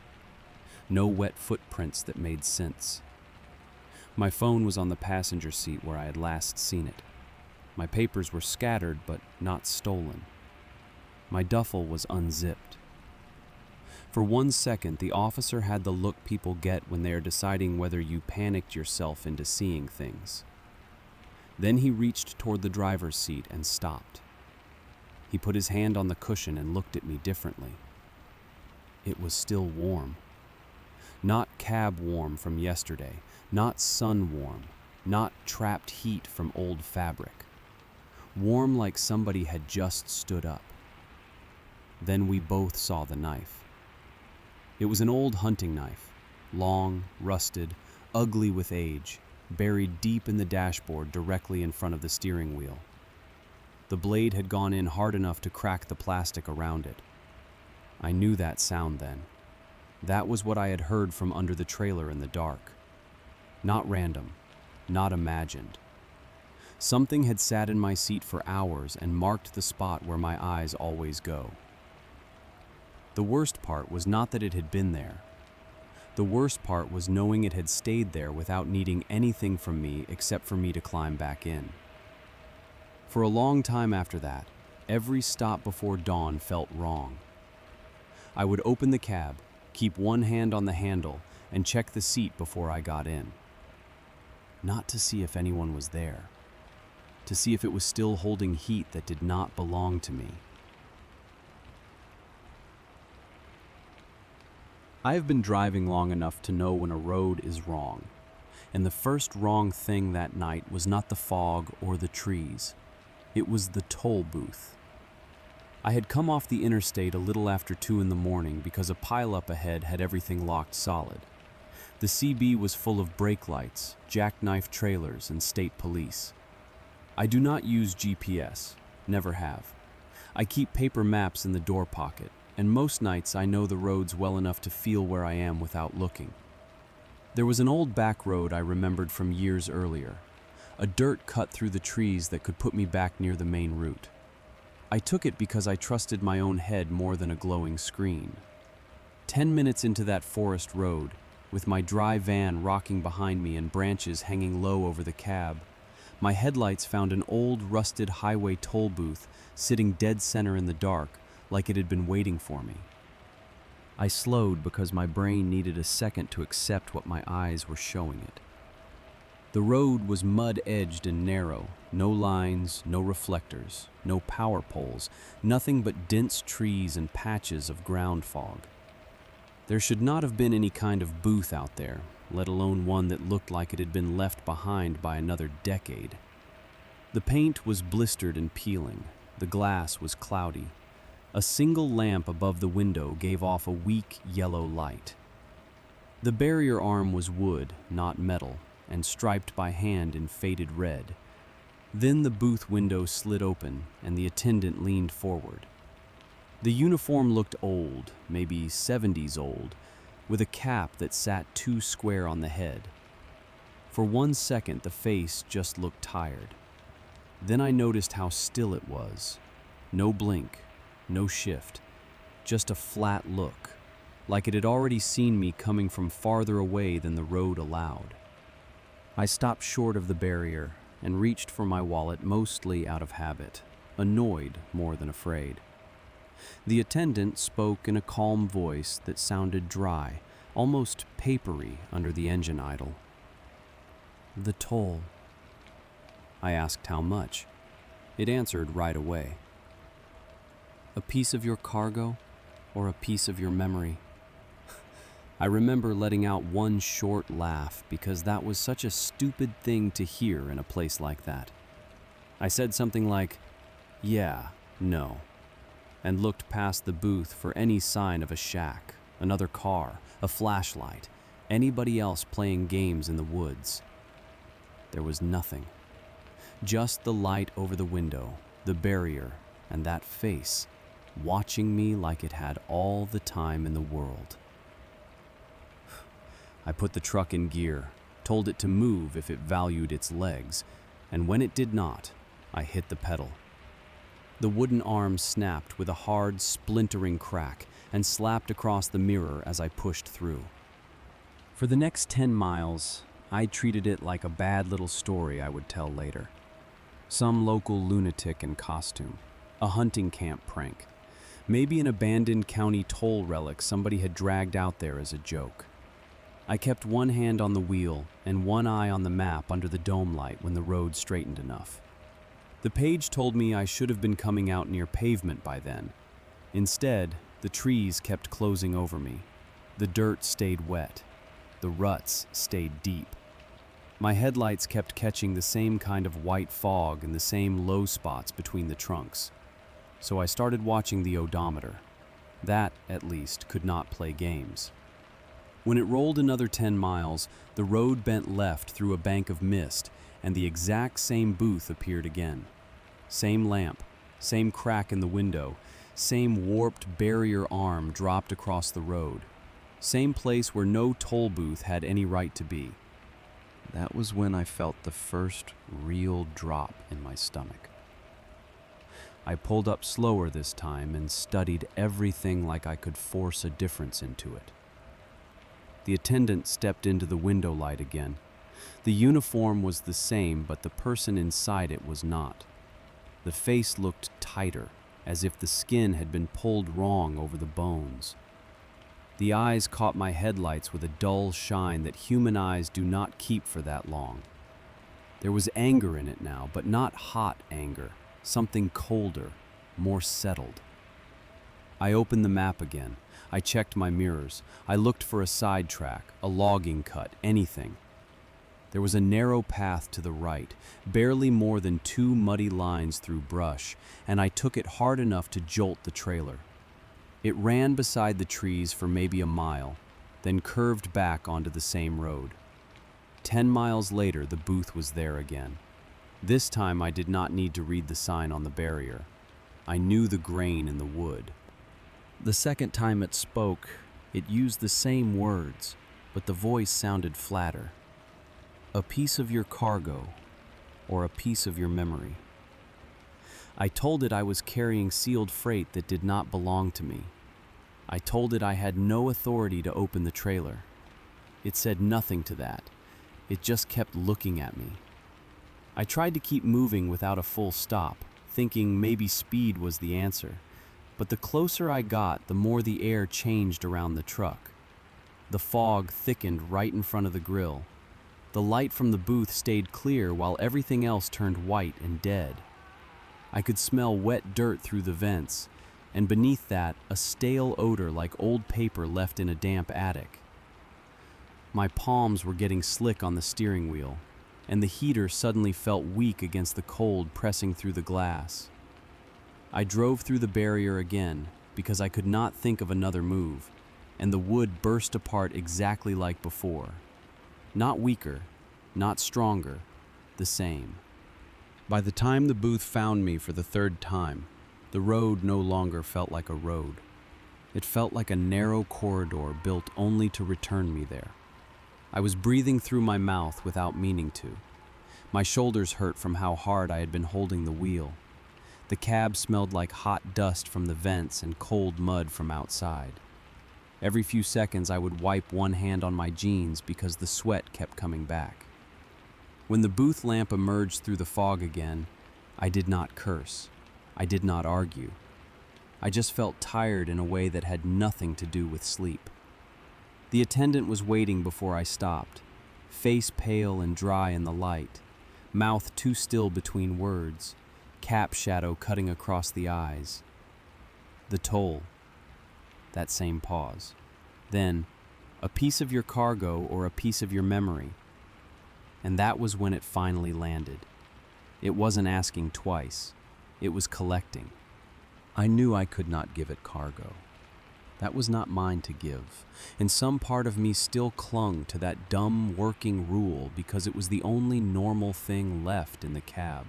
no wet footprints that made sense. My phone was on the passenger seat where I had last seen it. My papers were scattered but not stolen. My duffel was unzipped. For 1 second, the officer had the look people get when they are deciding whether you panicked yourself into seeing things. Then he reached toward the driver's seat and stopped. He put his hand on the cushion and looked at me differently. It was still warm. Not cab warm from yesterday, not sun warm, not trapped heat from old fabric. Warm like somebody had just stood up. Then we both saw the knife. It was an old hunting knife, long, rusted, ugly with age, buried deep in the dashboard directly in front of the steering wheel. The blade had gone in hard enough to crack the plastic around it. I knew that sound then. That was what I had heard from under the trailer in the dark. Not random, not imagined. Something had sat in my seat for hours and marked the spot where my eyes always go. The worst part was not that it had been there. The worst part was knowing it had stayed there without needing anything from me except for me to climb back in. For a long time after that, every stop before dawn felt wrong. I would open the cab, keep one hand on the handle, and check the seat before I got in. Not to see if anyone was there, to see if it was still holding heat that did not belong to me. I have been driving long enough to know when a road is wrong, and the first wrong thing that night was not the fog or the trees. It was the toll booth. I had come off the interstate a little after 2 in the morning because a pileup ahead had everything locked solid. The CB was full of brake lights, jackknife trailers, and state police. I do not use GPS, never have. I keep paper maps in the door pocket, and most nights I know the roads well enough to feel where I am without looking. There was an old back road I remembered from years earlier, a dirt cut through the trees that could put me back near the main route. I took it because I trusted my own head more than a glowing screen. 10 minutes into that forest road, with my dry van rocking behind me and branches hanging low over the cab, my headlights found an old rusted highway toll booth sitting dead center in the dark, like it had been waiting for me. I slowed because my brain needed a second to accept what my eyes were showing it. The road was mud-edged and narrow, no lines, no reflectors, no power poles, nothing but dense trees and patches of ground fog. There should not have been any kind of booth out there, let alone one that looked like it had been left behind by another decade. The paint was blistered and peeling, the glass was cloudy. A single lamp above the window gave off a weak yellow light. The barrier arm was wood, not metal, and striped by hand in faded red. Then the booth window slid open, and the attendant leaned forward. The uniform looked old, maybe 70s old, with a cap that sat too square on the head. For 1 second, the face just looked tired. Then I noticed how still it was. No blink, no shift, just a flat look, like it had already seen me coming from farther away than the road allowed. I stopped short of the barrier and reached for my wallet mostly out of habit, annoyed more than afraid. The attendant spoke in a calm voice that sounded dry, almost papery under the engine idle. "The toll." I asked how much. It answered right away. "A piece of your cargo or a piece of your memory?" I remember letting out one short laugh because that was such a stupid thing to hear in a place like that. I said something like, "Yeah, no," and looked past the booth for any sign of a shack, another car, a flashlight, anybody else playing games in the woods. There was nothing. Just the light over the window, the barrier, and that face, watching me like it had all the time in the world. I put the truck in gear, told it to move if it valued its legs, and when it did not, I hit the pedal. The wooden arm snapped with a hard, splintering crack and slapped across the mirror as I pushed through. For the next 10 miles, I treated it like a bad little story I would tell later. Some local lunatic in costume, a hunting camp prank, maybe an abandoned county toll relic somebody had dragged out there as a joke. I kept one hand on the wheel and one eye on the map under the dome light when the road straightened enough. The page told me I should have been coming out near pavement by then. Instead, the trees kept closing over me. The dirt stayed wet, The ruts stayed deep. My headlights kept catching the same kind of white fog and the same low spots between the trunks. So I started watching the odometer. That, at least, could not play games. When it rolled another 10 miles, the road bent left through a bank of mist, and the exact same booth appeared again. Same lamp, same crack in the window, same warped barrier arm dropped across the road. Same place where no toll booth had any right to be. That was when I felt the first real drop in my stomach. I pulled up slower this time and studied everything like I could force a difference into it. The attendant stepped into the window light again. The uniform was the same, but the person inside it was not. The face looked tighter, as if the skin had been pulled wrong over the bones. The eyes caught my headlights with a dull shine that human eyes do not keep for that long. There was anger in it now, but not hot anger, something colder, more settled. I opened the map again. I checked my mirrors. I looked for a sidetrack, a logging cut, anything. There was a narrow path to the right, barely more than 2 muddy lines through brush, and I took it hard enough to jolt the trailer. It ran beside the trees for maybe a mile, then curved back onto the same road. 10 miles later, the booth was there again. This time I did not need to read the sign on the barrier. I knew the grain in the wood. The second time it spoke, it used the same words, but the voice sounded flatter. A piece of your cargo, or a piece of your memory. I told it I was carrying sealed freight that did not belong to me. I told it I had no authority to open the trailer. It said nothing to that. It just kept looking at me. I tried to keep moving without a full stop, thinking maybe speed was the answer. But the closer I got, the more the air changed around the truck. The fog thickened right in front of the grill. The light from the booth stayed clear while everything else turned white and dead. I could smell wet dirt through the vents, and beneath that, a stale odor like old paper left in a damp attic. My palms were getting slick on the steering wheel, and the heater suddenly felt weak against the cold pressing through the glass. I drove through the barrier again because I could not think of another move, and the wood burst apart exactly like before. Not weaker, not stronger, the same. By the time the booth found me for the third time, the road no longer felt like a road. It felt like a narrow corridor built only to return me there. I was breathing through my mouth without meaning to. My shoulders hurt from how hard I had been holding the wheel. The cab smelled like hot dust from the vents and cold mud from outside. Every few seconds I would wipe one hand on my jeans because the sweat kept coming back. When the booth lamp emerged through the fog again, I did not curse. I did not argue. I just felt tired in a way that had nothing to do with sleep. The attendant was waiting before I stopped, face pale and dry in the light, mouth too still between words, cap shadow cutting across the eyes. The toll. That same pause. Then, a piece of your cargo or a piece of your memory. And that was when it finally landed. It wasn't asking twice. It was collecting. I knew I could not give it cargo. That was not mine to give, and some part of me still clung to that dumb working rule because it was the only normal thing left in the cab.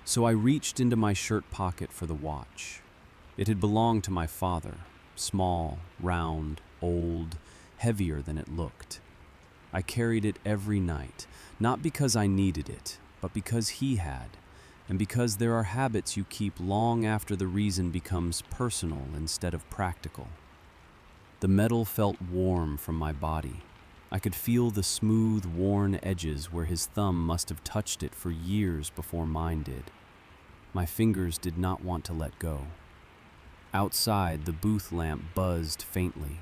So I reached into my shirt pocket for the watch. It had belonged to my father, small, round, old, heavier than it looked. I carried it every night, not because I needed it, but because he had, and because there are habits you keep long after the reason becomes personal instead of practical. The metal felt warm from my body. I could feel the smooth, worn edges where his thumb must have touched it for years before mine did. My fingers did not want to let go. Outside, the booth lamp buzzed faintly.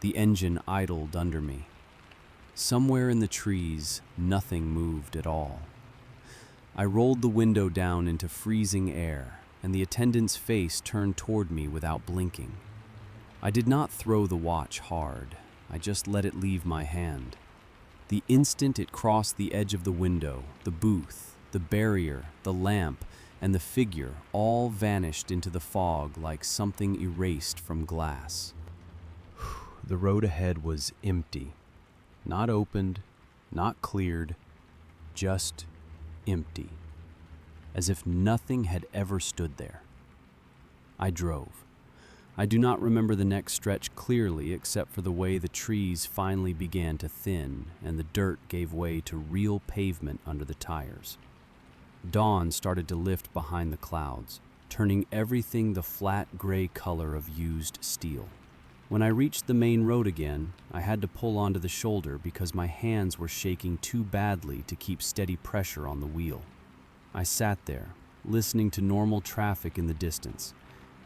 The engine idled under me. Somewhere in the trees, nothing moved at all. I rolled the window down into freezing air, and the attendant's face turned toward me without blinking. I did not throw the watch hard. I just let it leave my hand. The instant it crossed the edge of the window, the booth, the barrier, the lamp, and the figure all vanished into the fog like something erased from glass. The road ahead was empty. Not opened, not cleared, just empty. As if nothing had ever stood there. I drove. I do not remember the next stretch clearly except for the way the trees finally began to thin and the dirt gave way to real pavement under the tires. Dawn started to lift behind the clouds, turning everything the flat gray color of used steel. When I reached the main road again, I had to pull onto the shoulder because my hands were shaking too badly to keep steady pressure on the wheel. I sat there, listening to normal traffic in the distance,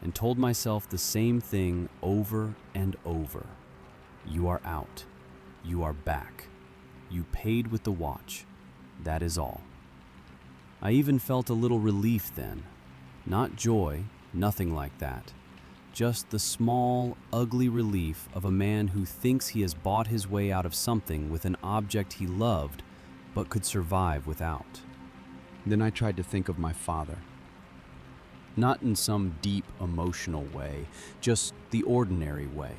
and told myself the same thing over and over. You are out. You are back. You paid with the watch. That is all. I even felt a little relief then. Not joy, nothing like that. Just the small, ugly relief of a man who thinks he has bought his way out of something with an object he loved but could survive without. Then I tried to think of my father. Not in some deep emotional way, just the ordinary way.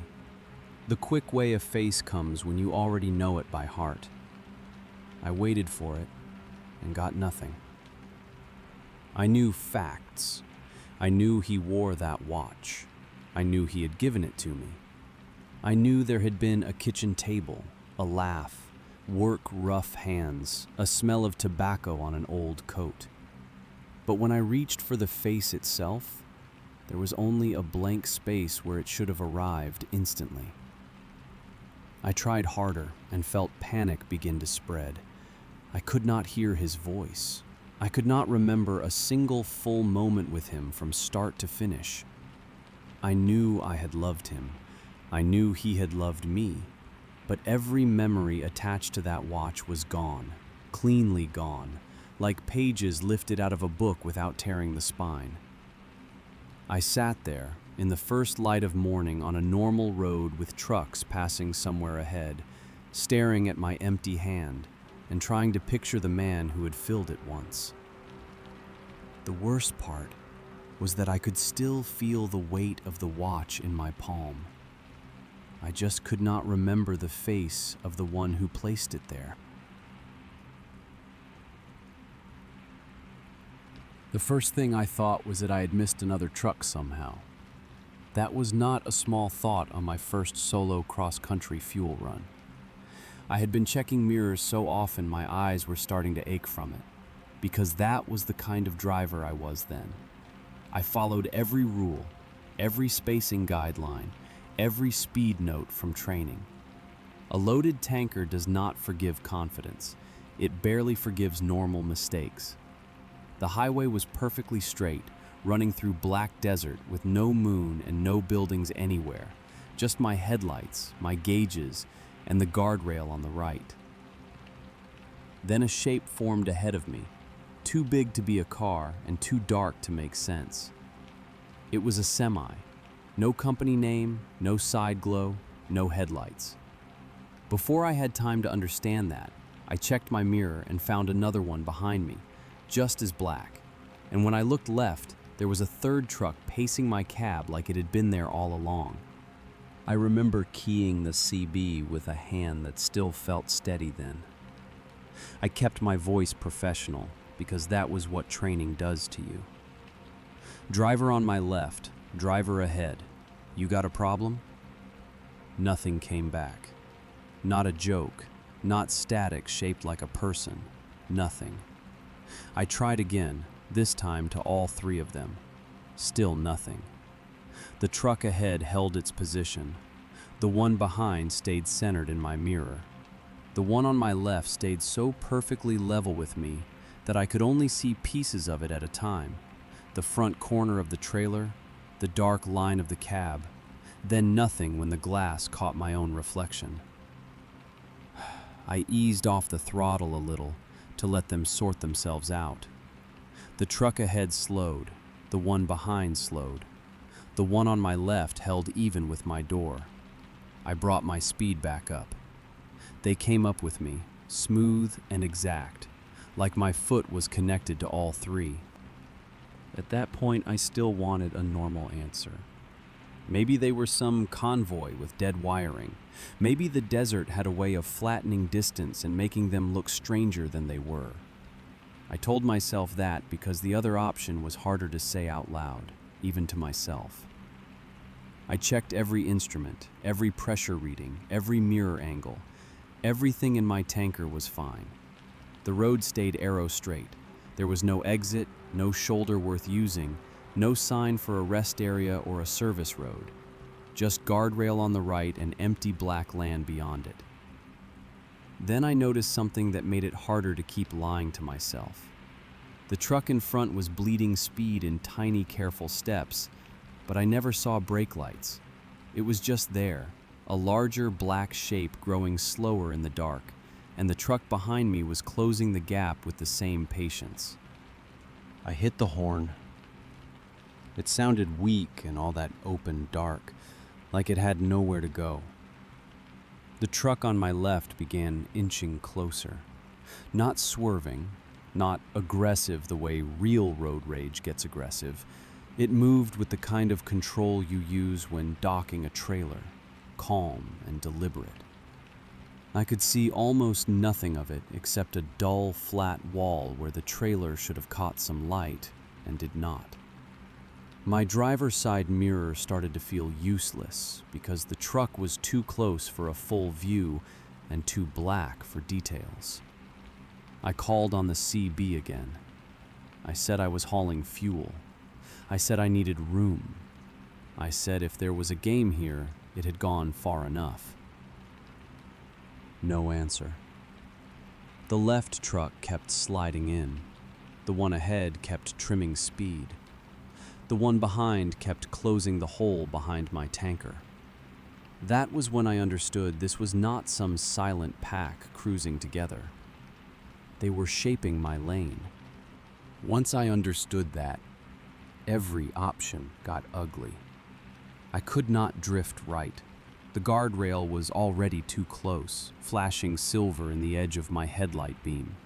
The quick way a face comes when you already know it by heart. I waited for it and got nothing. I knew facts. I knew he wore that watch. I knew he had given it to me. I knew there had been a kitchen table, a laugh, work rough hands, a smell of tobacco on an old coat. But when I reached for the face itself, there was only a blank space where it should have arrived instantly. I tried harder and felt panic begin to spread. I could not hear his voice. I could not remember a single full moment with him from start to finish. I knew I had loved him. I knew he had loved me. But every memory attached to that watch was gone, cleanly gone, like pages lifted out of a book without tearing the spine. I sat there, in the first light of morning on a normal road with trucks passing somewhere ahead, staring at my empty hand and trying to picture the man who had filled it once. The worst part was that I could still feel the weight of the watch in my palm. I just could not remember the face of the one who placed it there. The first thing I thought was that I had missed another truck somehow. That was not a small thought on my first solo cross-country fuel run. I had been checking mirrors so often my eyes were starting to ache from it, because that was the kind of driver I was then. I followed every rule, every spacing guideline, every speed note from training. A loaded tanker does not forgive confidence. It barely forgives normal mistakes. The highway was perfectly straight, running through black desert with no moon and no buildings anywhere, just my headlights, my gauges, and the guardrail on the right. Then a shape formed ahead of me, too big to be a car and too dark to make sense. It was a semi. No company name, no side glow, no headlights. Before I had time to understand that, I checked my mirror and found another one behind me, just as black. And when I looked left, there was a third truck pacing my cab like it had been there all along. I remember keying the CB with a hand that still felt steady then. I kept my voice professional because that was what training does to you. Driver on my left, driver ahead. You got a problem? Nothing came back. Not a joke, not static shaped like a person. Nothing. I tried again, this time to all three of them. Still nothing. The truck ahead held its position. The one behind stayed centered in my mirror. The one on my left stayed so perfectly level with me that I could only see pieces of it at a time. The front corner of the trailer, the dark line of the cab, then nothing when the glass caught my own reflection. I eased off the throttle a little to let them sort themselves out. The truck ahead slowed, the one behind slowed. The one on my left held even with my door. I brought my speed back up. They came up with me, smooth and exact, like my foot was connected to all three. At that point, I still wanted a normal answer. Maybe they were some convoy with dead wiring. Maybe the desert had a way of flattening distance and making them look stranger than they were. I told myself that because the other option was harder to say out loud, even to myself. I checked every instrument, every pressure reading, every mirror angle. Everything in my tanker was fine. The road stayed arrow straight. There was no exit, no shoulder worth using, no sign for a rest area or a service road. Just guardrail on the right and empty black land beyond it. Then I noticed something that made it harder to keep lying to myself. The truck in front was bleeding speed in tiny, careful steps, but I never saw brake lights. It was just there, a larger black shape growing slower in the dark, and the truck behind me was closing the gap with the same patience. I hit the horn. It sounded weak in all that open dark, like it had nowhere to go. The truck on my left began inching closer, not swerving, not aggressive the way real road rage gets aggressive. It moved with the kind of control you use when docking a trailer, calm and deliberate. I could see almost nothing of it except a dull, flat wall where the trailer should have caught some light and did not. My driver's side mirror started to feel useless because the truck was too close for a full view and too black for details. I called on the CB again. I said I was hauling fuel. I said I needed room. I said if there was a game here, it had gone far enough. No answer. The left truck kept sliding in. The one ahead kept trimming speed. The one behind kept closing the hole behind my tanker. That was when I understood this was not some silent pack cruising together. They were shaping my lane. Once I understood that, every option got ugly. I could not drift right. The guardrail was already too close, flashing silver in the edge of my headlight beam.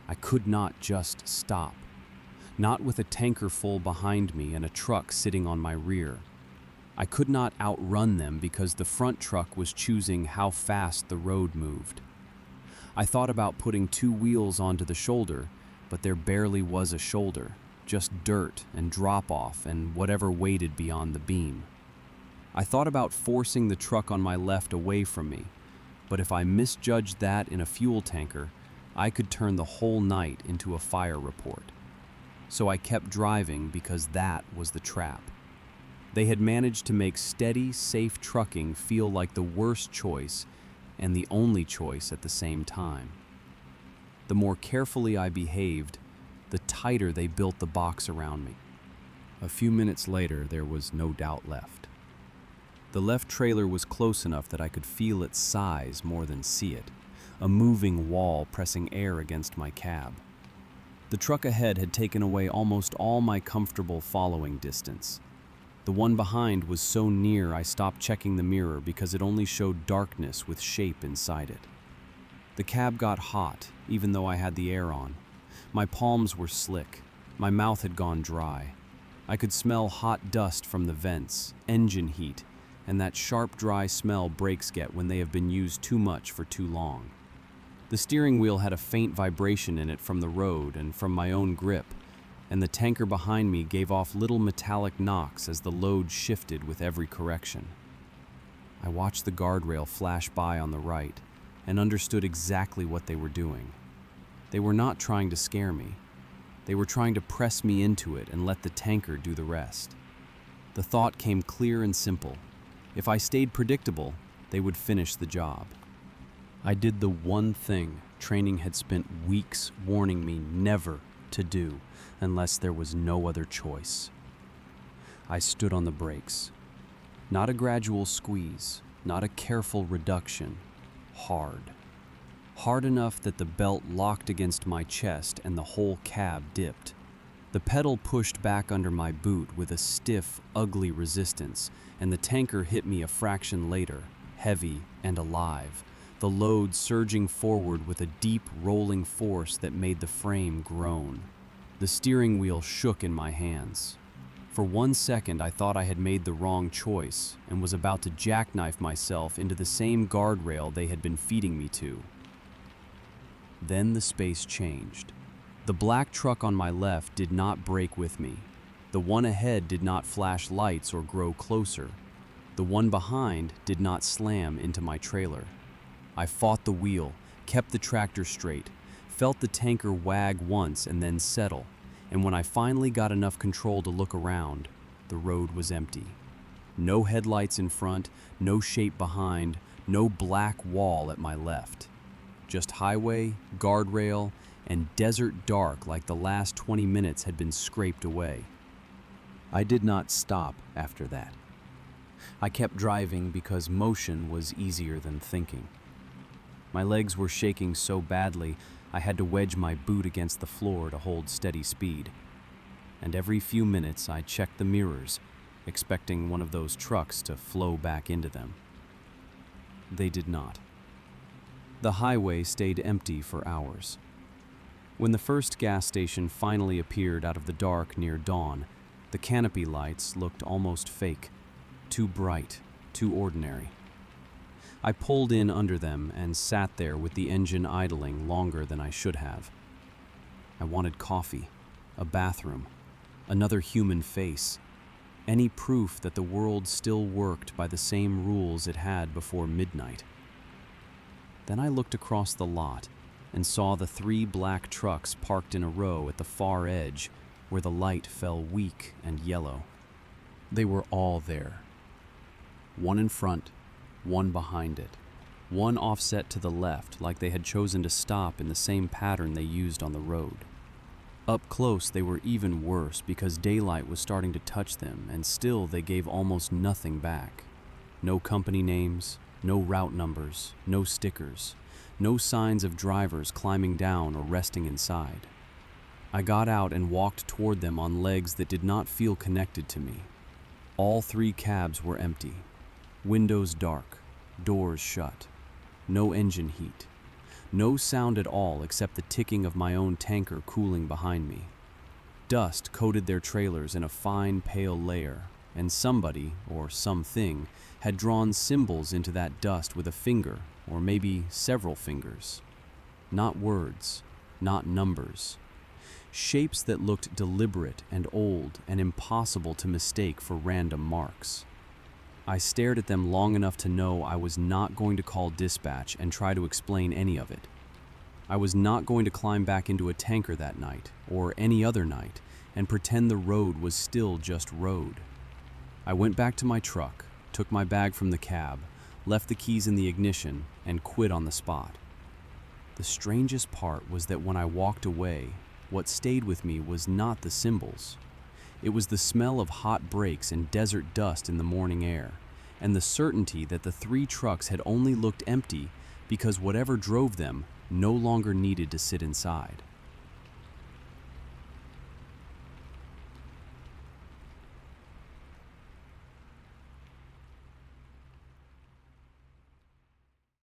I could not just stop. Not with a tanker full behind me and a truck sitting on my rear. I could not outrun them because the front truck was choosing how fast the road moved. I thought about putting two wheels onto the shoulder, but there barely was a shoulder, just dirt and drop-off and whatever waited beyond the beam. I thought about forcing the truck on my left away from me, but if I misjudged that in a fuel tanker, I could turn the whole night into a fire report. So I kept driving because that was the trap. They had managed to make steady, safe trucking feel like the worst choice and the only choice at the same time. The more carefully I behaved, the tighter they built the box around me. A few minutes later, there was no doubt left. The left trailer was close enough that I could feel its size more than see it, a moving wall pressing air against my cab. The truck ahead had taken away almost all my comfortable following distance. The one behind was so near I stopped checking the mirror because it only showed darkness with shape inside it. The cab got hot, even though I had the air on. My palms were slick. My mouth had gone dry. I could smell hot dust from the vents, engine heat, and that sharp, dry smell brakes get when they have been used too much for too long. The steering wheel had a faint vibration in it from the road and from my own grip, and the tanker behind me gave off little metallic knocks as the load shifted with every correction. I watched the guardrail flash by on the right and understood exactly what they were doing. They were not trying to scare me. They were trying to press me into it and let the tanker do the rest. The thought came clear and simple. If I stayed predictable, they would finish the job. I did the one thing training had spent weeks warning me never to do unless there was no other choice. I stood on the brakes. Not a gradual squeeze, not a careful reduction. Hard. Hard enough that the belt locked against my chest and the whole cab dipped. The pedal pushed back under my boot with a stiff, ugly resistance, and the tanker hit me a fraction later, heavy and alive, the load surging forward with a deep rolling force that made the frame groan. The steering wheel shook in my hands. For 1 second, I thought I had made the wrong choice and was about to jackknife myself into the same guardrail they had been feeding me to. Then the space changed. The black truck on my left did not brake with me. The one ahead did not flash lights or grow closer. The one behind did not slam into my trailer. I fought the wheel, kept the tractor straight, felt the tanker wag once and then settle, and when I finally got enough control to look around, the road was empty. No headlights in front, no shape behind, no black wall at my left. Just highway, guardrail, and desert dark like the last 20 minutes had been scraped away. I did not stop after that. I kept driving because motion was easier than thinking. My legs were shaking so badly, I had to wedge my boot against the floor to hold steady speed. And every few minutes I checked the mirrors, expecting one of those trucks to flow back into them. They did not. The highway stayed empty for hours. When the first gas station finally appeared out of the dark near dawn, the canopy lights looked almost fake, too bright, too ordinary. I pulled in under them and sat there with the engine idling longer than I should have. I wanted coffee, a bathroom, another human face, any proof that the world still worked by the same rules it had before midnight. Then I looked across the lot and saw the 3 black trucks parked in a row at the far edge where the light fell weak and yellow. They were all there. One in front, one behind it, one offset to the left like they had chosen to stop in the same pattern they used on the road. Up close they were even worse because daylight was starting to touch them, and still they gave almost nothing back. No company names, no route numbers, no stickers, no signs of drivers climbing down or resting inside. I got out and walked toward them on legs that did not feel connected to me. All 3 cabs were empty. Windows dark, doors shut, no engine heat, no sound at all except the ticking of my own tanker cooling behind me. Dust coated their trailers in a fine pale layer, and somebody, or something, had drawn symbols into that dust with a finger, or maybe several fingers. Not words, not numbers. Shapes that looked deliberate and old and impossible to mistake for random marks. I stared at them long enough to know I was not going to call dispatch and try to explain any of it. I was not going to climb back into a tanker that night, or any other night, and pretend the road was still just road. I went back to my truck, took my bag from the cab, left the keys in the ignition, and quit on the spot. The strangest part was that when I walked away, what stayed with me was not the symbols. It was the smell of hot brakes and desert dust in the morning air, and the certainty that the 3 trucks had only looked empty because whatever drove them no longer needed to sit inside.